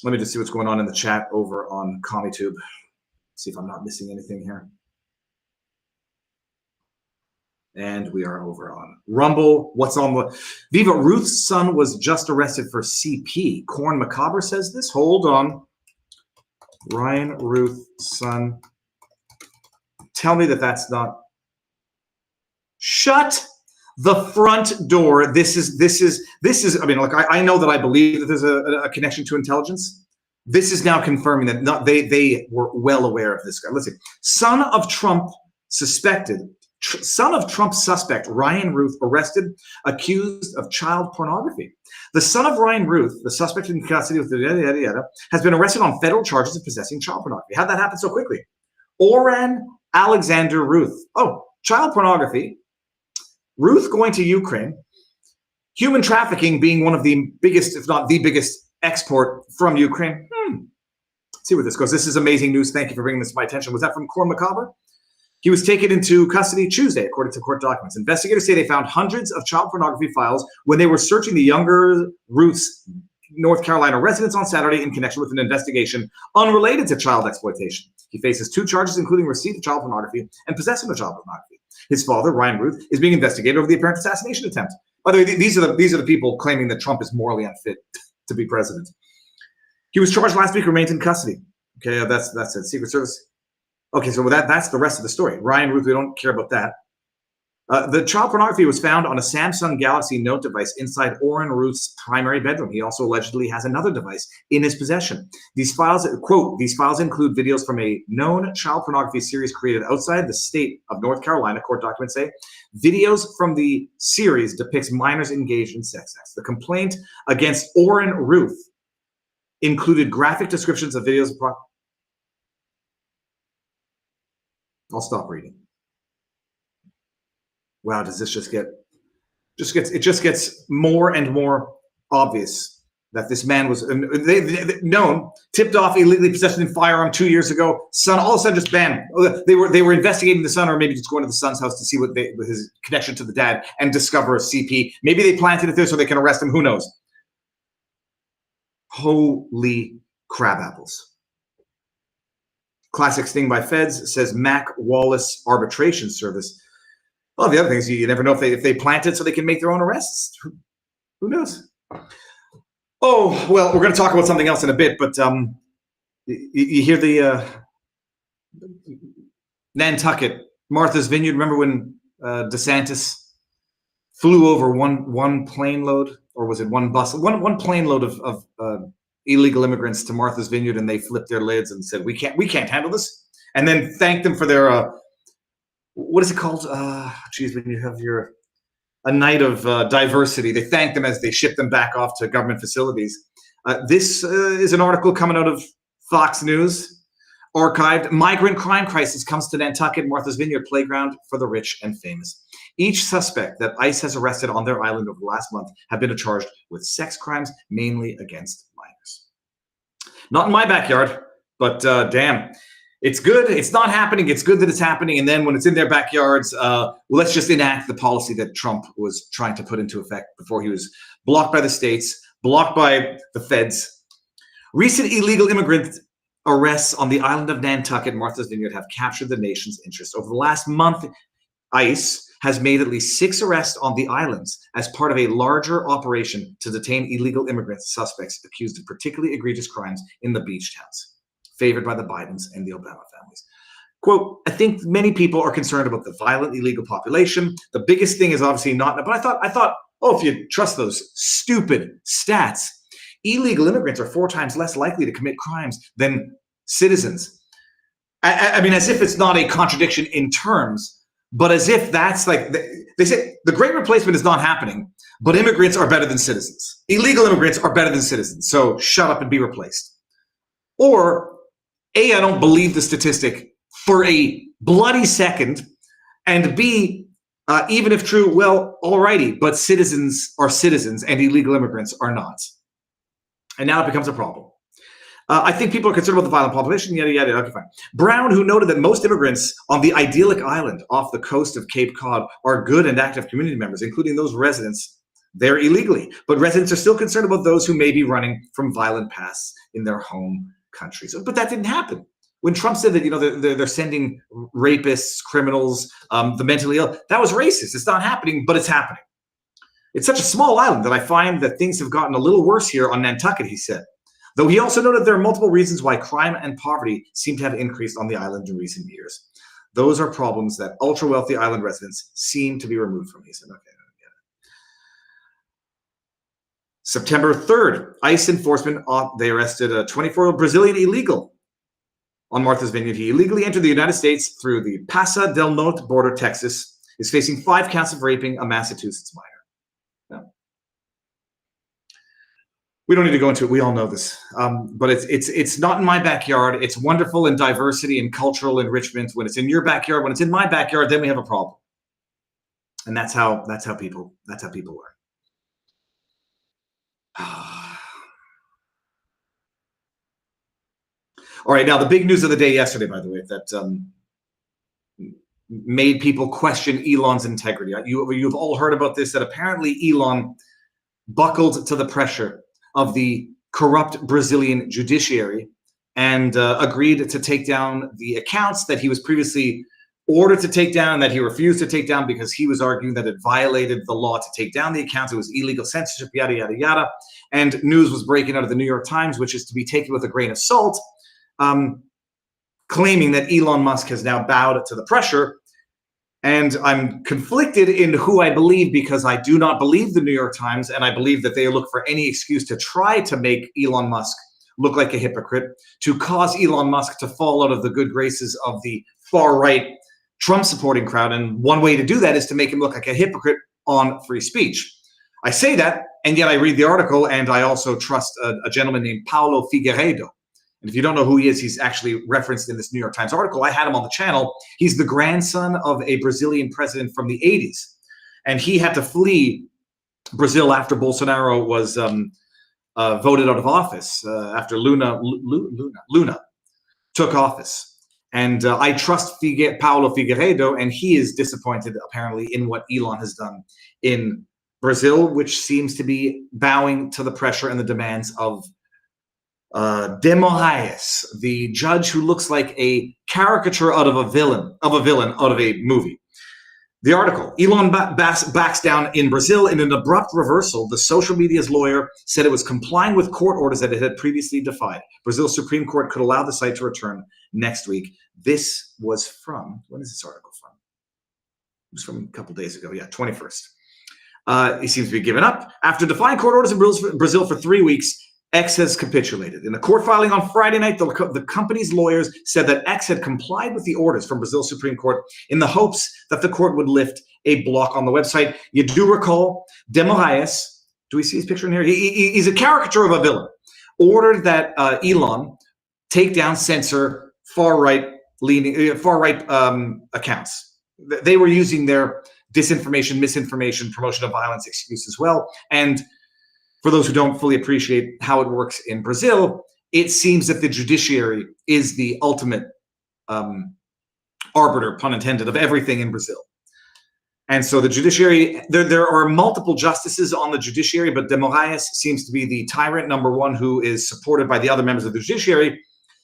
Let me just see what's going on in the chat over on CommieTube. See if I'm not missing anything here. And we are over on Rumble. What's on the Viva? Routh's son was just arrested for CP. Corn Macabre says this. Hold on. Ryan Routh's son. Tell me that that's not. Shut the front door. This is. I mean, look, I know that I believe that there's a connection to intelligence. This is now confirming that they were well aware of this guy. Let's see. Son of Trump suspect Ryan Routh arrested, accused of child pornography. The son of Ryan Routh, the suspect in custody with has been arrested on federal charges of possessing child pornography. How'd that happen so quickly? Oren Alexander Routh. Oh, child pornography. Routh going to Ukraine. Human trafficking being one of the biggest, if not the biggest, export from Ukraine. Let's see where this goes. This is amazing news. Thank you for bringing this to my attention. Was that from Corn Macabre? He was taken into custody Tuesday, according to court documents. Investigators say they found hundreds of child pornography files when they were searching the younger Routh's North Carolina residence on Saturday in connection with an investigation unrelated to child exploitation. He faces 2 charges, including receipt of child pornography and possession of child pornography. His father, Ryan Routh, is being investigated over the apparent assassination attempt. By the way, these are the people claiming that Trump is morally unfit to be president. He was charged last week, remains in custody. Okay, that's it. Secret Service. Okay, so that's the rest of the story. Ryan Routh, we don't care about that. The child pornography was found on a Samsung Galaxy Note device inside Oren Routh's primary bedroom. He also allegedly has another device in his possession. These files, quote, these files include videos from a known child pornography series created outside the state of North Carolina, court documents say. Videos from the series depicts minors engaged in sex acts. The complaint against Oren Routh included graphic descriptions of videos of I'll stop reading. Wow, does this just gets more and more obvious that this man was known, tipped off illegally possessing a firearm 2 years ago. Son, all of a sudden just banned. They were investigating the son, or maybe just going to the son's house to see what his connection to the dad and discover a CP. Maybe they planted it there so they can arrest him. Who knows? Holy crab apples. Classic sting by feds, says Mac Wallace Arbitration Service. Well, the other thing is you never know if they plant it so they can make their own arrests. Who knows? Oh, well, we're going to talk about something else in a bit, but you hear the Nantucket, Martha's Vineyard. Remember when DeSantis flew over one plane load, or was it one bus? One plane load of illegal immigrants to Martha's Vineyard, and they flipped their lids and said, we can't handle this, and then thanked them for their what is it called? When you have a night of diversity, they thanked them as they shipped them back off to government facilities. This is an article coming out of Fox News, archived. Migrant crime crisis comes to Nantucket, Martha's Vineyard playground for the rich and famous. Each suspect that ICE has arrested on their island over the last month have been charged with sex crimes, mainly against minors. Not in my backyard, but damn. It's good. It's not happening. It's good that it's happening. And then when it's in their backyards, let's just enact the policy that Trump was trying to put into effect before he was blocked by the states, blocked by the feds. Recent illegal immigrant arrests on the island of Nantucket, Martha's Vineyard, have captured the nation's interest. Over the last month, ICE has made at least 6 arrests on the islands as part of a larger operation to detain illegal immigrant suspects accused of particularly egregious crimes in the beach towns, favored by the Bidens and the Obama families. Quote, I think many people are concerned about the violent illegal population. The biggest thing is obviously not, but I thought, oh, if you trust those stupid stats, illegal immigrants are 4 times less likely to commit crimes than citizens. I mean, as if it's not a contradiction in terms, but as if that's like, they say the great replacement is not happening, but immigrants are better than citizens. Illegal immigrants are better than citizens. So shut up and be replaced. Or A, I don't believe the statistic for a bloody second, and B, even if true, well, alrighty, but citizens are citizens and illegal immigrants are not. And now it becomes a problem. I think people are concerned about the violent population, yada, yada. Okay, fine. Brown, who noted that most immigrants on the idyllic island off the coast of Cape Cod are good and active community members, including those residents there illegally. But residents are still concerned about those who may be running from violent pasts in their home countries. But that didn't happen. When Trump said that, you know, they're sending rapists, criminals, the mentally ill, that was racist. It's not happening, but it's happening. It's such a small island that I find that things have gotten a little worse here on Nantucket, he said. Though he also noted there are multiple reasons why crime and poverty seem to have increased on the island in recent years. Those are problems that ultra-wealthy island residents seem to be removed from, he said. Okay, I get it. September 3rd, ICE enforcement, they arrested a 24-year-old Brazilian illegal on Martha's Vineyard. He illegally entered the United States through the Paso del Norte border, Texas, is facing 5 counts of raping a Massachusetts minor. We don't need to go into it. We all know this, but it's not in my backyard. It's wonderful in diversity and cultural enrichment. When it's in your backyard, when it's in my backyard, then we have a problem. And that's how people work. All right, now the big news of the day yesterday, by the way, that made people question Elon's integrity. You've all heard about this, that apparently Elon buckled to the pressure of the corrupt Brazilian judiciary and agreed to take down the accounts that he was previously ordered to take down, that he refused to take down because he was arguing that it violated the law to take down the accounts. It was illegal censorship, yada, yada, yada. And news was breaking out of the New York Times, which is to be taken with a grain of salt, claiming that Elon Musk has now bowed to the pressure. And I'm conflicted in who I believe, because I do not believe the New York Times, and I believe that they look for any excuse to try to make Elon Musk look like a hypocrite, to cause Elon Musk to fall out of the good graces of the far-right Trump-supporting crowd. And one way to do that is to make him look like a hypocrite on free speech. I say that, and yet I read the article, and I also trust a gentleman named Paulo Figueiredo. And if you don't know who he is, he's actually referenced in this New York Times article. I had him on the channel. He's the grandson of a Brazilian president from the 80s. And he had to flee Brazil after Bolsonaro was voted out of office, after Luna took office. And I trust Paulo Figueiredo, and he is disappointed, apparently, in what Elon has done in Brazil, which seems to be bowing to the pressure and the demands of Moraes, the judge who looks like a caricature out of a villain out of a movie. The article, Elon backs down in Brazil in an abrupt reversal. The social media's lawyer said it was complying with court orders that it had previously defied. Brazil's Supreme Court could allow the site to return next week. This was from, when is this article from? It was from a couple days ago. Yeah, 21st. He seems to be giving up. After defying court orders in Brazil for 3 weeks, X has capitulated. In a court filing on Friday night, the company's lawyers said that X had complied with the orders from Brazil's Supreme Court in the hopes that the court would lift a block on the website. You do recall Moraes, do we see his picture in here? He's a caricature of a villain. Ordered that Elon take down, censor far-right accounts. They were using their disinformation, misinformation, promotion of violence excuse as well. And for those who don't fully appreciate how it works in Brazil, it seems that the judiciary is the ultimate arbiter, pun intended, of everything in Brazil. And so the judiciary, there are multiple justices on the judiciary, but Moraes seems to be the tyrant number one who is supported by the other members of the judiciary.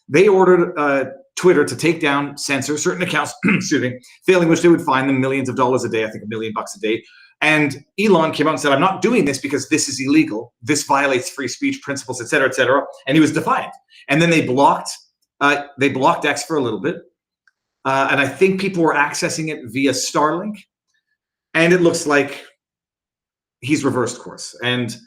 They ordered Twitter to take down, censor certain accounts, excuse me, failing which they would fine them millions of dollars a day, I think $1 million a day. And Elon came out and said, I'm not doing this because this is illegal. This violates free speech principles, et cetera, et cetera. And he was defiant. And then they blocked X for a little bit. And I think people were accessing it via Starlink. And it looks like he's reversed course. And,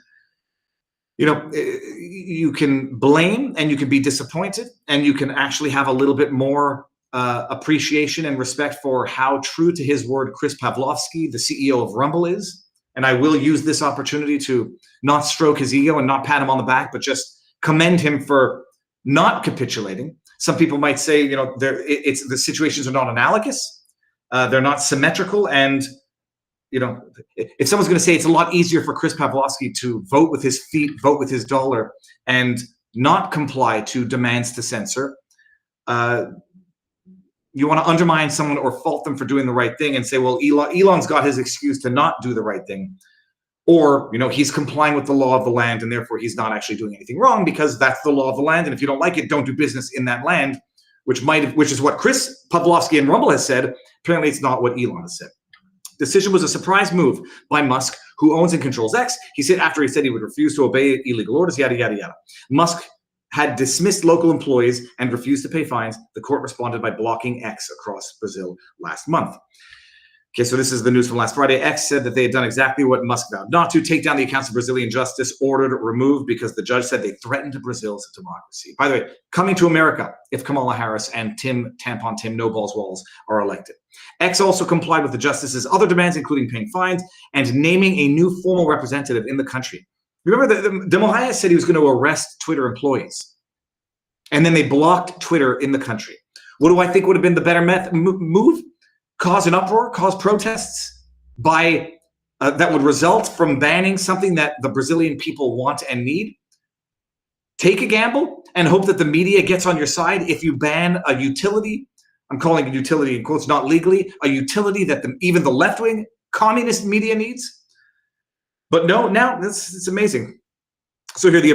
you know, you can blame and you can be disappointed and you can actually have a little bit more appreciation and respect for how true to his word Chris Pavlovsky, the CEO of Rumble, is. And I will use this opportunity to not stroke his ego and not pat him on the back, but just commend him for not capitulating. Some people might say, you know, the situations are not analogous. They're not symmetrical. And, you know, if someone's going to say it's a lot easier for Chris Pavlovsky to vote with his feet, vote with his dollar, and not comply to demands to censor. You want to undermine someone or fault them for doing the right thing and say, well, Elon's got his excuse to not do the right thing. Or, you know, he's complying with the law of the land and therefore he's not actually doing anything wrong because that's the law of the land. And if you don't like it, don't do business in that land, which is what Chris Pavlovsky and Rumble has said. Apparently it's not what Elon has said. Decision was a surprise move by Musk, who owns and controls X. He said after he said he would refuse to obey illegal orders, yada, yada, yada. Musk had dismissed local employees and refused to pay fines. The court responded by blocking X across Brazil last month. Okay, so this is the news from last Friday. X said that they had done exactly what Musk vowed not to, take down the accounts of Brazilian justice, ordered removed because the judge said they threatened Brazil's democracy. By the way, coming to America if Kamala Harris and Tim No Balls Walls are elected. X also complied with the justice's other demands, including paying fines and naming a new formal representative in the country. Remember the Moraes said he was going to arrest Twitter employees. And then they blocked Twitter in the country. What do I think would have been the better move? Cause an uproar, cause protests by that would result from banning something that the Brazilian people want and need. Take a gamble and hope that the media gets on your side if you ban a utility. I'm calling it utility in quotes, not legally, a utility that even the left-wing communist media needs. But no, now it's amazing. So here, the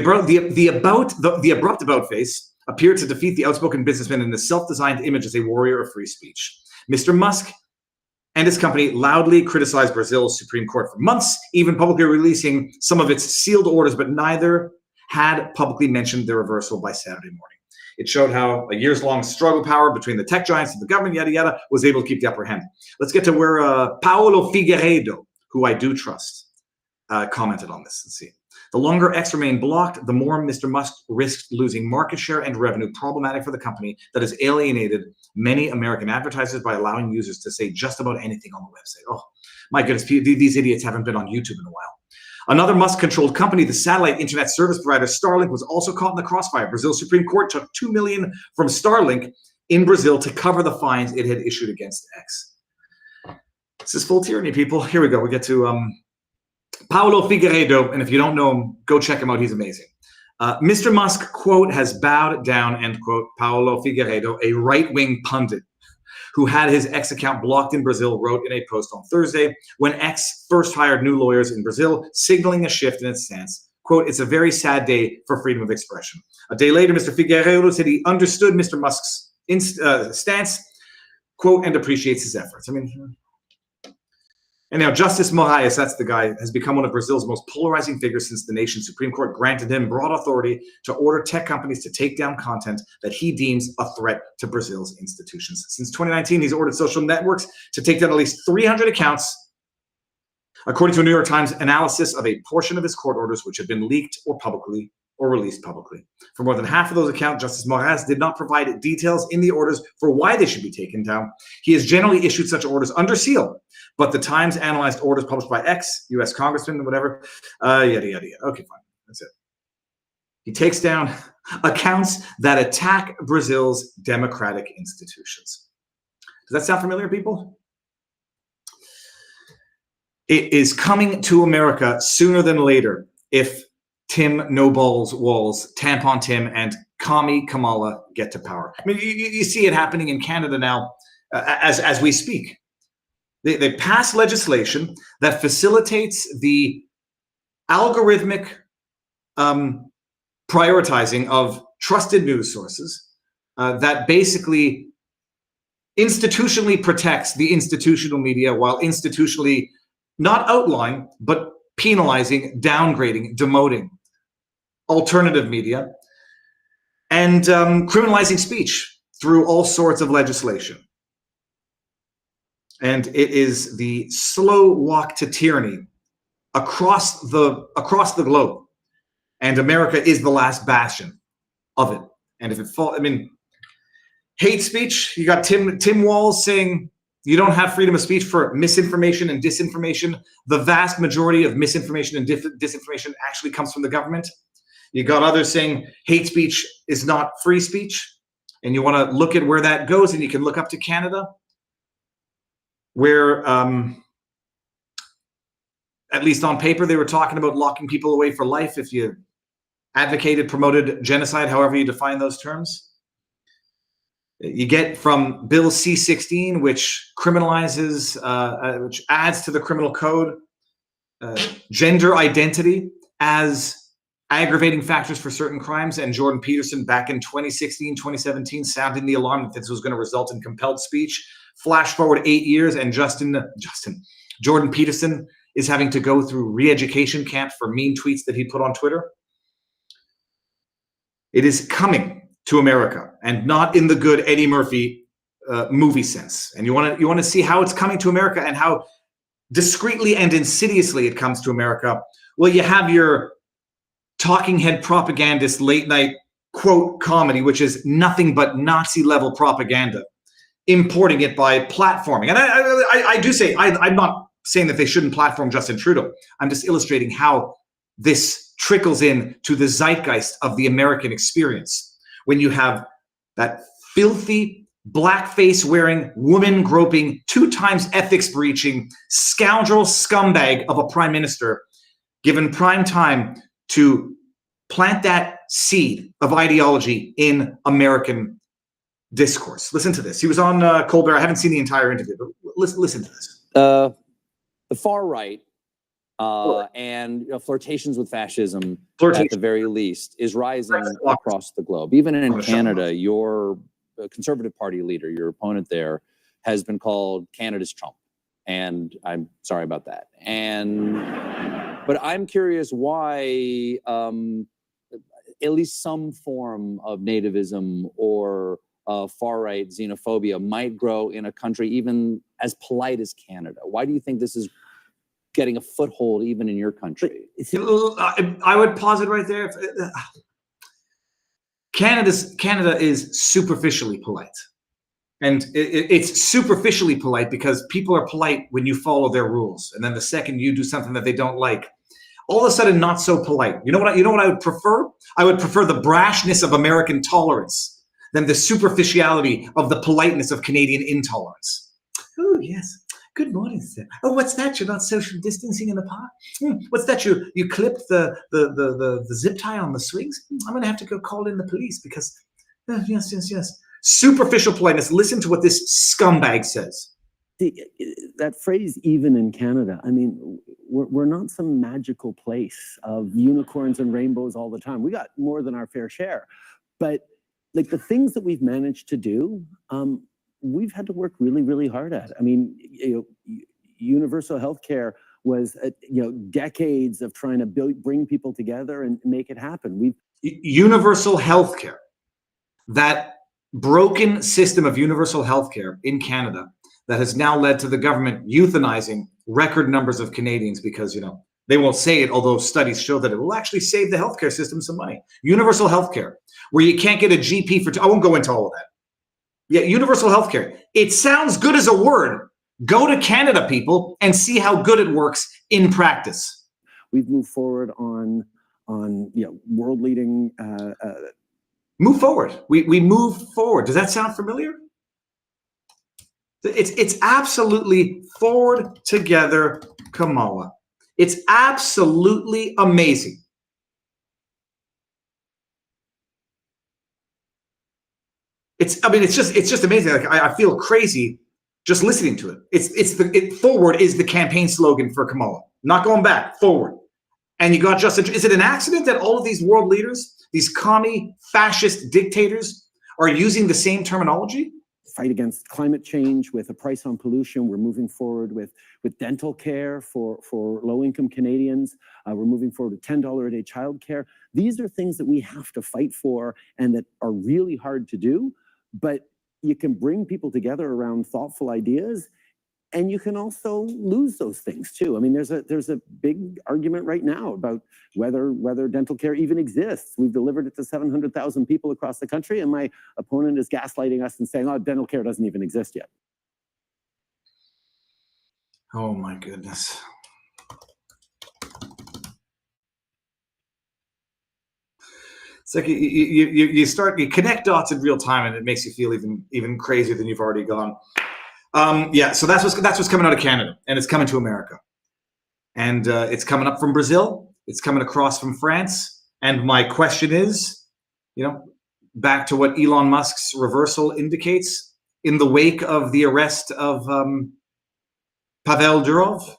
abrupt about face appeared to defeat the outspoken businessman in the self-designed image as a warrior of free speech. Mr. Musk and his company loudly criticized Brazil's Supreme Court for months, even publicly releasing some of its sealed orders, but neither had publicly mentioned their reversal by Saturday morning. It showed how a years-long struggle power between the tech giants and the government, yada, yada, was able to keep the upper hand. Let's get to where Paulo Figueiredo, who I do trust, commented on this. Let's see. The longer X remained blocked, the more Mr. Musk risked losing market share and revenue, problematic for the company that has alienated many American advertisers by allowing users to say just about anything on the website. Oh, my goodness, these idiots haven't been on YouTube in a while. Another Musk-controlled company, the satellite internet service provider Starlink, was also caught in the crossfire. Brazil's Supreme Court took $2 million from Starlink in Brazil to cover the fines it had issued against X. This is full tyranny, people. Here we go. We get to Paulo Figueiredo, and if you don't know him, go check him out. He's amazing. Mr. Musk, quote, has bowed down, end quote. Paulo Figueiredo, a right-wing pundit who had his X account blocked in Brazil, wrote in a post on Thursday when X first hired new lawyers in Brazil, signaling a shift in its stance. Quote, it's a very sad day for freedom of expression. A day later, Mr. Figueiredo said he understood Mr. Musk's stance, quote, and appreciates his efforts. I mean, and now Justice Moraes, that's the guy, has become one of Brazil's most polarizing figures since the nation's Supreme Court granted him broad authority to order tech companies to take down content that he deems a threat to Brazil's institutions. Since 2019, he's ordered social networks to take down at least 300 accounts, according to a New York Times analysis of a portion of his court orders which have been leaked or released publicly. For more than half of those accounts, Justice Moraes did not provide details in the orders for why they should be taken down. He has generally issued such orders under seal, but the Times analyzed orders published by X, U.S. congressman, whatever, yada, yada, yada. Okay, fine. That's it. He takes down accounts that attack Brazil's democratic institutions. Does that sound familiar, people? It is coming to America sooner than later if Tim No Balls Walls, Tampon Tim, and Commie Kamala get to power. I mean, you see it happening in Canada now as we speak. They pass legislation that facilitates the algorithmic prioritizing of trusted news sources that basically institutionally protects the institutional media while institutionally not outlawing, but penalizing, downgrading, demoting alternative media and criminalizing speech through all sorts of legislation. And it is the slow walk to tyranny across the globe. And America is the last bastion of it. And if it falls, I mean, hate speech, you got Tim Walz saying you don't have freedom of speech for misinformation and disinformation. The vast majority of misinformation and disinformation actually comes from the government. You got others saying hate speech is not free speech. And you want to look at where that goes, and you can look up to Canada, where at least on paper, they were talking about locking people away for life if you advocated, promoted genocide, however you define those terms. You get from Bill C-16, which criminalizes, which adds to the criminal code gender identity as aggravating factors for certain crimes. And Jordan Peterson back in 2016, 2017, sounding the alarm that this was going to result in compelled speech. Flash forward 8 years and Jordan Peterson is having to go through re-education camp for mean tweets that he put on Twitter. It is coming to America, and not in the good Eddie Murphy movie sense. And you want to see how it's coming to America and how discreetly and insidiously it comes to America. Well, you have your talking head propagandist late night quote comedy, which is nothing but Nazi level propaganda, importing it by platforming. And I do say, I'm not saying that they shouldn't platform Justin Trudeau. I'm just illustrating how this trickles in to the zeitgeist of the American experience. When you have that filthy, blackface wearing, woman groping, 2 times ethics breaching, scoundrel scumbag of a prime minister given prime time to plant that seed of ideology in American discourse. Listen to this. He was on Colbert. I haven't seen the entire interview, but listen to this. The far right and flirtations with fascism, at the very least, is rising across the globe. Even in Canada, your Conservative Party leader, your opponent there, has been called Canada's Trump. And I'm sorry about that. But I'm curious why at least some form of nativism or far-right xenophobia might grow in a country even as polite as Canada. Why do you think this is getting a foothold even in your country? I would pause it right there. Canada is superficially polite. And it's superficially polite because people are polite when you follow their rules. And then the second you do something that they don't like, all of a sudden not so polite. You know what I would prefer? I would prefer the brashness of American tolerance than the superficiality of the politeness of Canadian intolerance. Oh, yes. Good morning, sir. Oh, what's that? You're not social distancing in the park? What's that? You clipped the zip tie on the swings? I'm going to have to go call in the police because, yes. Superficial politeness. Listen to what this scumbag says. That phrase, even in Canada, I mean, we're not some magical place of unicorns and rainbows all the time. We got more than our fair share. But like the things that we've managed to do, we've had to work really, really hard at. I mean, universal healthcare was, decades of trying to bring people together and make it happen. Universal healthcare, that broken system of universal healthcare in Canada that has now led to the government euthanizing record numbers of Canadians because, they won't say it, although studies show that it will actually save the healthcare system some money. Universal healthcare, where you can't get a GP for, I won't go into all of that. Yeah, universal healthcare. It sounds good as a word. Go to Canada, people, and see how good it works in practice. We've moved forward on world leading. Move forward. We move forward. Does that sound familiar? It's absolutely forward together, Kamala. It's absolutely amazing. It's just amazing. Like I feel crazy just listening to it. Forward is the campaign slogan for Kamala. Not going back, forward. And you got Justin. Is it an accident that all of these world leaders, these commie fascist dictators, are using the same terminology? Fight against climate change with a price on pollution. We're moving forward with dental care for low-income Canadians. We're moving forward with $10 a day childcare. These are things that we have to fight for and that are really hard to do. But you can bring people together around thoughtful ideas, and you can also lose those things too. I mean, there's a big argument right now about whether dental care even exists. We've delivered it to 700,000 people across the country, and my opponent is gaslighting us and saying, "Oh, dental care doesn't even exist yet." Oh my goodness. It's like you connect dots in real time, and it makes you feel even crazier than you've already gone. So that's what's coming out of Canada, and it's coming to America, and it's coming up from Brazil. It's coming across from France. And my question is, back to what Elon Musk's reversal indicates, in the wake of the arrest of Pavel Durov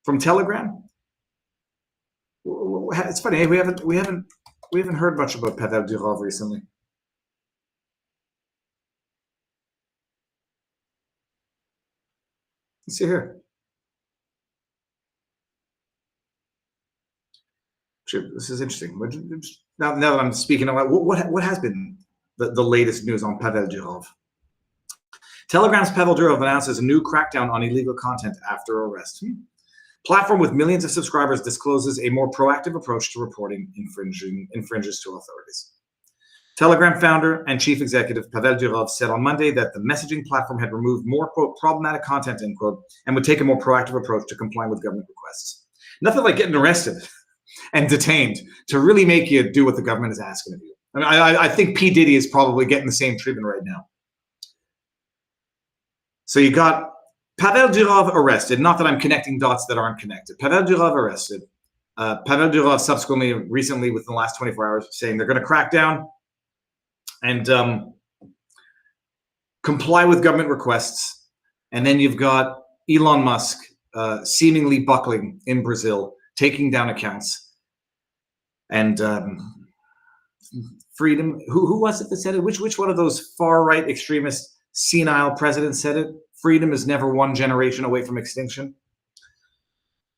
from Telegram. It's funny, we haven't heard much about Pavel Durov recently. Let's see here. This is interesting. Now that I'm speaking about what has been the latest news on Pavel Durov? Telegram's Pavel Durov announces a new crackdown on illegal content after arrest. Platform with millions of subscribers discloses a more proactive approach to reporting infringes to authorities. Telegram founder and chief executive Pavel Durov said on Monday that the messaging platform had removed more, quote, problematic content, end quote, and would take a more proactive approach to complying with government requests. Nothing like getting arrested and detained to really make you do what the government is asking of you. I mean, I think P. Diddy is probably getting the same treatment right now. So you got Pavel Durov arrested. Not that I'm connecting dots that aren't connected. Pavel Durov arrested. Pavel Durov subsequently, recently, within the last 24 hours, saying they're going to crack down and comply with government requests. And then you've got Elon Musk seemingly buckling in Brazil, taking down accounts. And freedom, who was it that said it? Which one of those far-right extremist senile presidents said it? Freedom is never one generation away from extinction.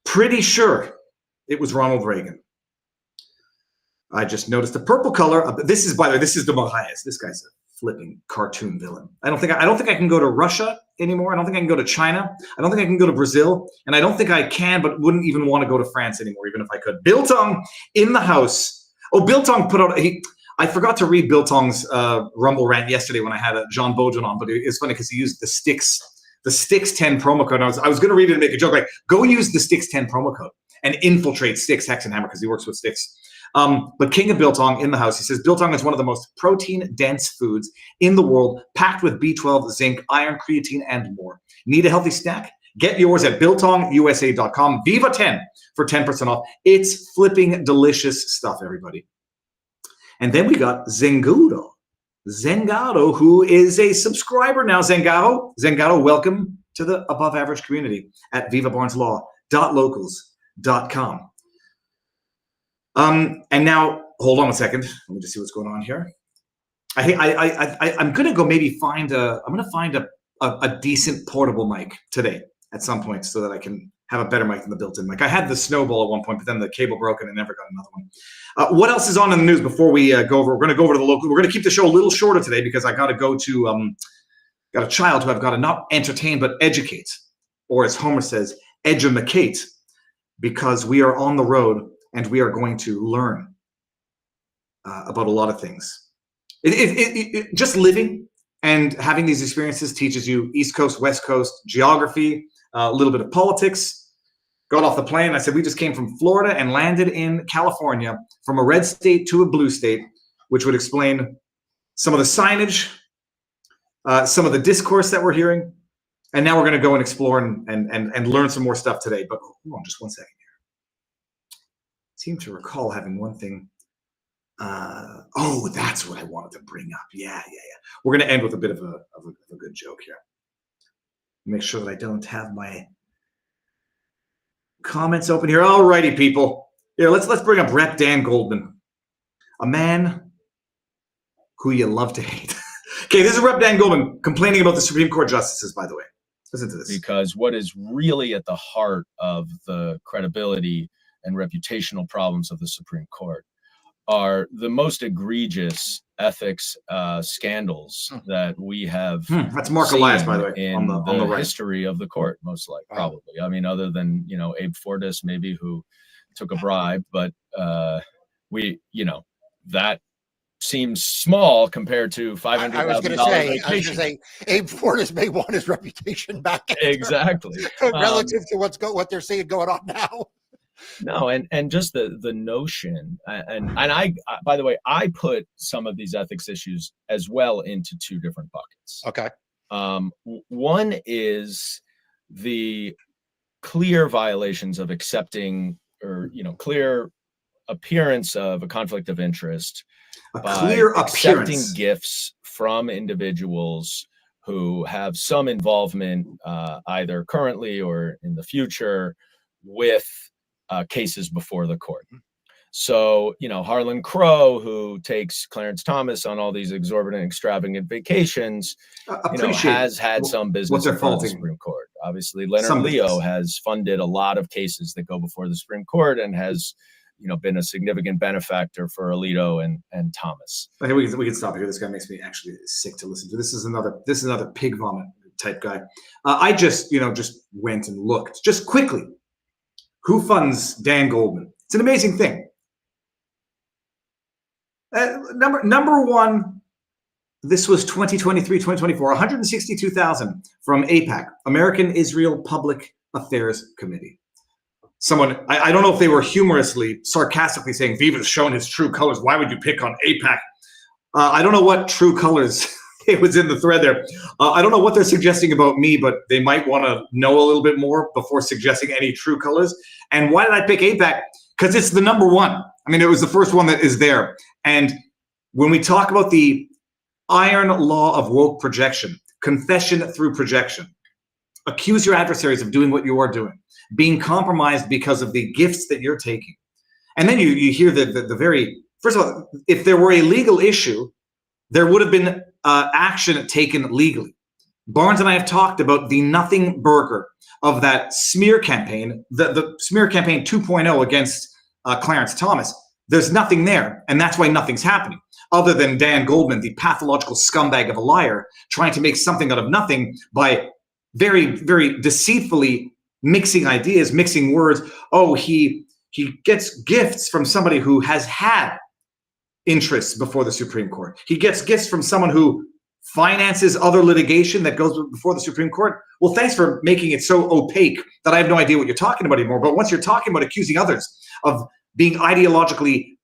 Pretty sure it was Ronald Reagan. I just noticed the purple color. This is, by the way, this is the Moraes. This guy's a flipping cartoon villain. I don't think I can go to Russia anymore. I don't think I can go to China. I don't think I can go to Brazil. And I don't think I can, but wouldn't even want to go to France anymore, even if I could. Biltong in the house. Oh, Biltong put out, I forgot to read Biltong's Rumble rant yesterday when I had John Bojan on, but it's funny because he used the Sticks 10 promo code. And I was going to read it and make a joke, like, go use the Sticks 10 promo code and infiltrate Sticks, Hex, and Hammer, because he works with Sticks. But King of Biltong in the house, he says, Biltong is one of the most protein-dense foods in the world, packed with B12, zinc, iron, creatine, and more. Need a healthy snack? Get yours at BiltongUSA.com. Viva 10 for 10% off. It's flipping delicious stuff, everybody. And then we got Zengado, who is a subscriber now. Zengado, welcome to the above average community at vivabarneslaw.locals.com. And now, hold on a second. Let me just see what's going on here. I'm gonna go maybe find a decent portable mic today at some point so that I can have a better mic than the built-in mic. I had the Snowball at one point, but then the cable broke and I never got another one. What else is on in the news before we go over? We're gonna go over to the local. We're gonna keep the show a little shorter today because I gotta go to got a child who I've got to not entertain but educate, or as Homer says, edumacate, because we are on the road and we are going to learn about a lot of things. Just living and having these experiences teaches you East Coast, West Coast, geography, a little bit of politics. Got off the plane. I said, we just came from Florida and landed in California, from a red state to a blue state, which would explain some of the signage, some of the discourse that we're hearing. And now we're going to go and explore and learn some more stuff today. But hold on just one second. Seem to recall having one thing. Oh, that's what I wanted to bring up. Yeah. We're going to end with a bit of a good joke here. Make sure that I don't have my comments open here. All righty, people. Here, let's bring up Rep. Dan Goldman, a man who you love to hate. Okay, this is Rep. Dan Goldman complaining about the Supreme Court justices, by the way. Listen to this. Because what is really at the heart of the credibility and reputational problems of the Supreme Court are the most egregious ethics scandals that we have that's Mark Elias, by the way, in on the right. History of the court, most likely, probably. I mean, other than, Abe Fortas, maybe, who took a bribe, but that seems small compared to $500,000 I was going to say, Abe Fortas may want his reputation back. Exactly. Relative to what they're seeing going on now. No, and just the notion, and I, by the way, I put some of these ethics issues as well into two different buckets. Okay. One is the clear violations of accepting, or clear appearance of a conflict of interest A by clear accepting appearance. gifts from individuals who have some involvement, either currently or in the future, with cases before the court. So, Harlan Crow, who takes Clarence Thomas on all these exorbitant, extravagant vacations, has had some business in front of the Supreme Court. Obviously, Leonard Leo has funded a lot of cases that go before the Supreme Court and has, been a significant benefactor for Alito and Thomas. Okay, we can stop here. This guy makes me actually sick to listen to. This is another pig vomit type guy. I just went and looked just quickly. Who funds Dan Goldman? It's an amazing thing. Number one, this was 2023, 2024, 162,000 from AIPAC, American Israel Public Affairs Committee. Someone, I don't know if they were humorously, sarcastically saying, Viva's shown his true colors. Why would you pick on AIPAC? I don't know what true colors it was in the thread there. I don't know what they're suggesting about me, but they might want to know a little bit more before suggesting any true colors. And why did I pick AIPAC? Because it's the number one. I mean, it was the first one that is there. And when we talk about the iron law of woke projection, confession through projection, accuse your adversaries of doing what you are doing, being compromised because of the gifts that you're taking. And then you hear the very, first of all, if there were a legal issue, there would have been action taken legally. Barnes and I have talked about the nothing burger of that smear campaign, the smear campaign 2.0 against Clarence Thomas. There's nothing there, and that's why nothing's happening, other than Dan Goldman, the pathological scumbag of a liar, trying to make something out of nothing by very, very deceitfully mixing ideas, mixing words. Oh, he gets gifts from somebody who has had interests before the Supreme Court. He gets gifts from someone who finances other litigation that goes before the Supreme Court. Well, thanks for making it so opaque that I have no idea what you're talking about anymore. But once you're talking about accusing others of being ideologically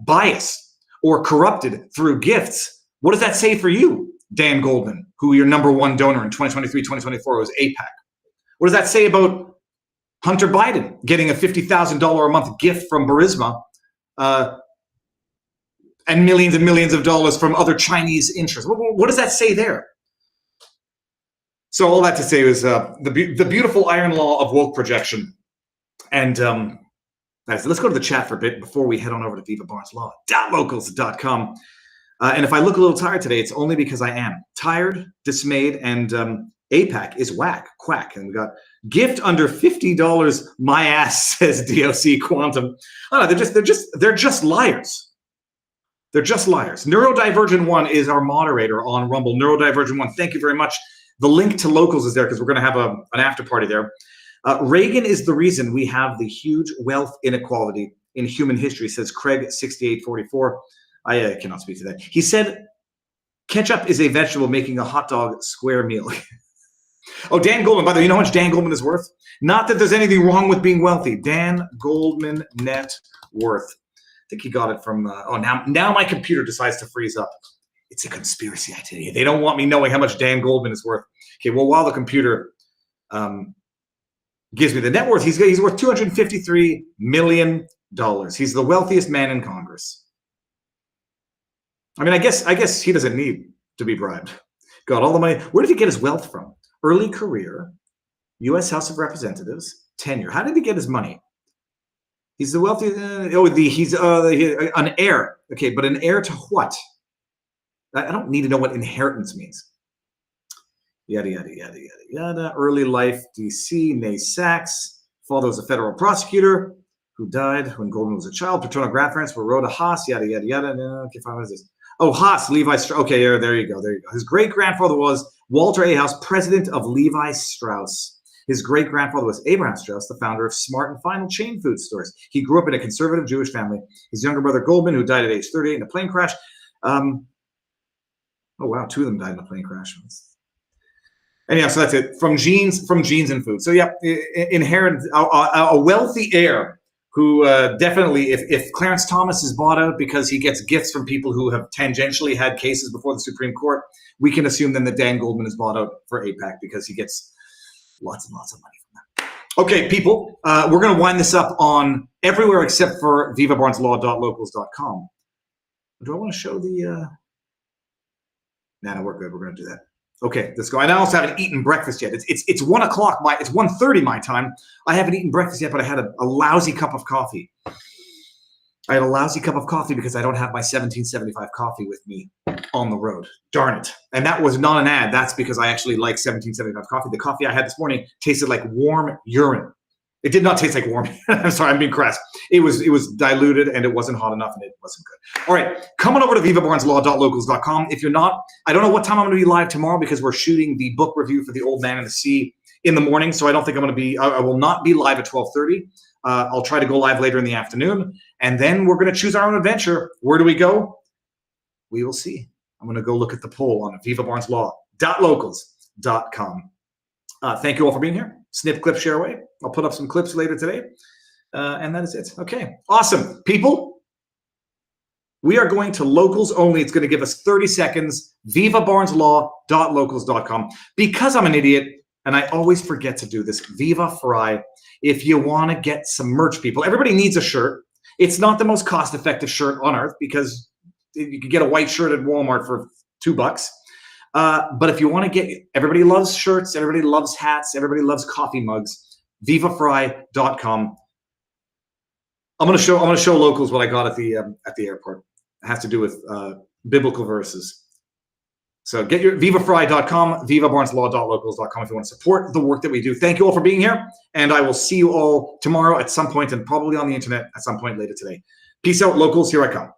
biased or corrupted through gifts, what does that say for you, Dan Goldman, who your number one donor in 2023, 2024 was AIPAC? What does that say about Hunter Biden getting a $50,000 a month gift from Burisma and millions of dollars from other Chinese interests? What does that say there? So all that to say is the beautiful iron law of woke projection. And guys, let's go to the chat for a bit before we head on over to vivabarneslaw.locals.com. And if I look a little tired today, it's only because I am tired, dismayed, and AIPAC is whack, quack. And we got gift under $50, my ass, says DOC Quantum. Oh, no, they're just liars. They're just liars. Neurodivergent1 is our moderator on Rumble. Neurodivergent1, thank you very much. The link to Locals is there because we're going to have an after party there. Reagan is the reason we have the huge wealth inequality in human history, says Craig6844. I cannot speak to that. He said, ketchup is a vegetable making a hot dog square meal. Oh, Dan Goldman, by the way, you know how much Dan Goldman is worth? Not that there's anything wrong with being wealthy. Dan Goldman net worth. I think he got it from, now my computer decides to freeze up. It's a conspiracy, I tell you. They don't want me knowing how much Dan Goldman is worth. Okay, well, while the computer gives me the net worth, he's worth $253 million. He's the wealthiest man in Congress. I mean, I guess he doesn't need to be bribed. Got all the money. Where did he get his wealth from? Early career, U.S. House of Representatives, tenure. How did he get his money? He's the wealthiest. He's an heir. Okay, but an heir to what? I don't need to know what inheritance means. Yada, yada, yada, yada, yada. Early life, D.C., Nay Sachs. Father was a federal prosecutor who died when Goldman was a child. Paternal grandparents were Rhoda Haas, yada, yada, yada. No, okay, fine, what is this? Oh, Haas, Levi Strauss. Okay, there you go. His great-grandfather was Walter A. Haas, president of Levi Strauss. His great-grandfather was Abraham Strauss, the founder of Smart and Final chain food stores. He grew up in a conservative Jewish family. His younger brother, Goldman, who died at age 38 in a plane crash. Oh, wow, two of them died in a plane crash. Anyhow, so that's it. From genes and food. So, yeah, inherent, a wealthy heir who definitely, if Clarence Thomas is bought out because he gets gifts from people who have tangentially had cases before the Supreme Court, we can assume then that Dan Goldman is bought out for AIPAC because he gets lots and lots of money from that. Okay, people, we're going to wind this up on everywhere except for vivabarneslaw.locals.com. Do I want to show the... No, we're good. We're going to do that. Okay, let's go. And I also haven't eaten breakfast yet. It's 1 o'clock. It's 1:30 my time. I haven't eaten breakfast yet, but I had a lousy cup of coffee. I had a lousy cup of coffee because I don't have my 1775 coffee with me on the road. Darn it. And that was not an ad. That's because I actually like 1775 coffee. The coffee I had this morning tasted like warm urine. It did not taste like warm. I'm sorry, I'm being crass. It was diluted and it wasn't hot enough and it wasn't good. All right, coming over to vivabarneslaw.locals.com. If you're not, I don't know what time I'm going to be live tomorrow because we're shooting the book review for The Old Man and the Sea in the morning. So I don't think I'm going to be, I will not be live at 12:30. I'll try to go live later in the afternoon. And then we're going to choose our own adventure. Where do we go? We will see. I'm going to go look at the poll on vivabarneslaw.locals.com. Thank you all for being here. Snip, clip, share away. I'll put up some clips later today. And that is it. Okay, awesome. People, we are going to locals only. It's going to give us 30 seconds. vivabarneslaw.locals.com. Because I'm an idiot, and I always forget to do this, Viva Frei. If you want to get some merch, people, everybody needs a shirt. It's not the most cost-effective shirt on earth because you can get a white shirt at Walmart for $2. But if you want to get, everybody loves shirts, everybody loves hats, everybody loves coffee mugs. VivaFrei.com. I'm gonna show locals what I got at the airport. It has to do with biblical verses. So get your VivaFrei.com, vivabarneslaw.locals.com if you want to support the work that we do. Thank you all for being here, and I will see you all tomorrow at some point, and probably on the internet at some point later today. Peace out, locals. Here I come.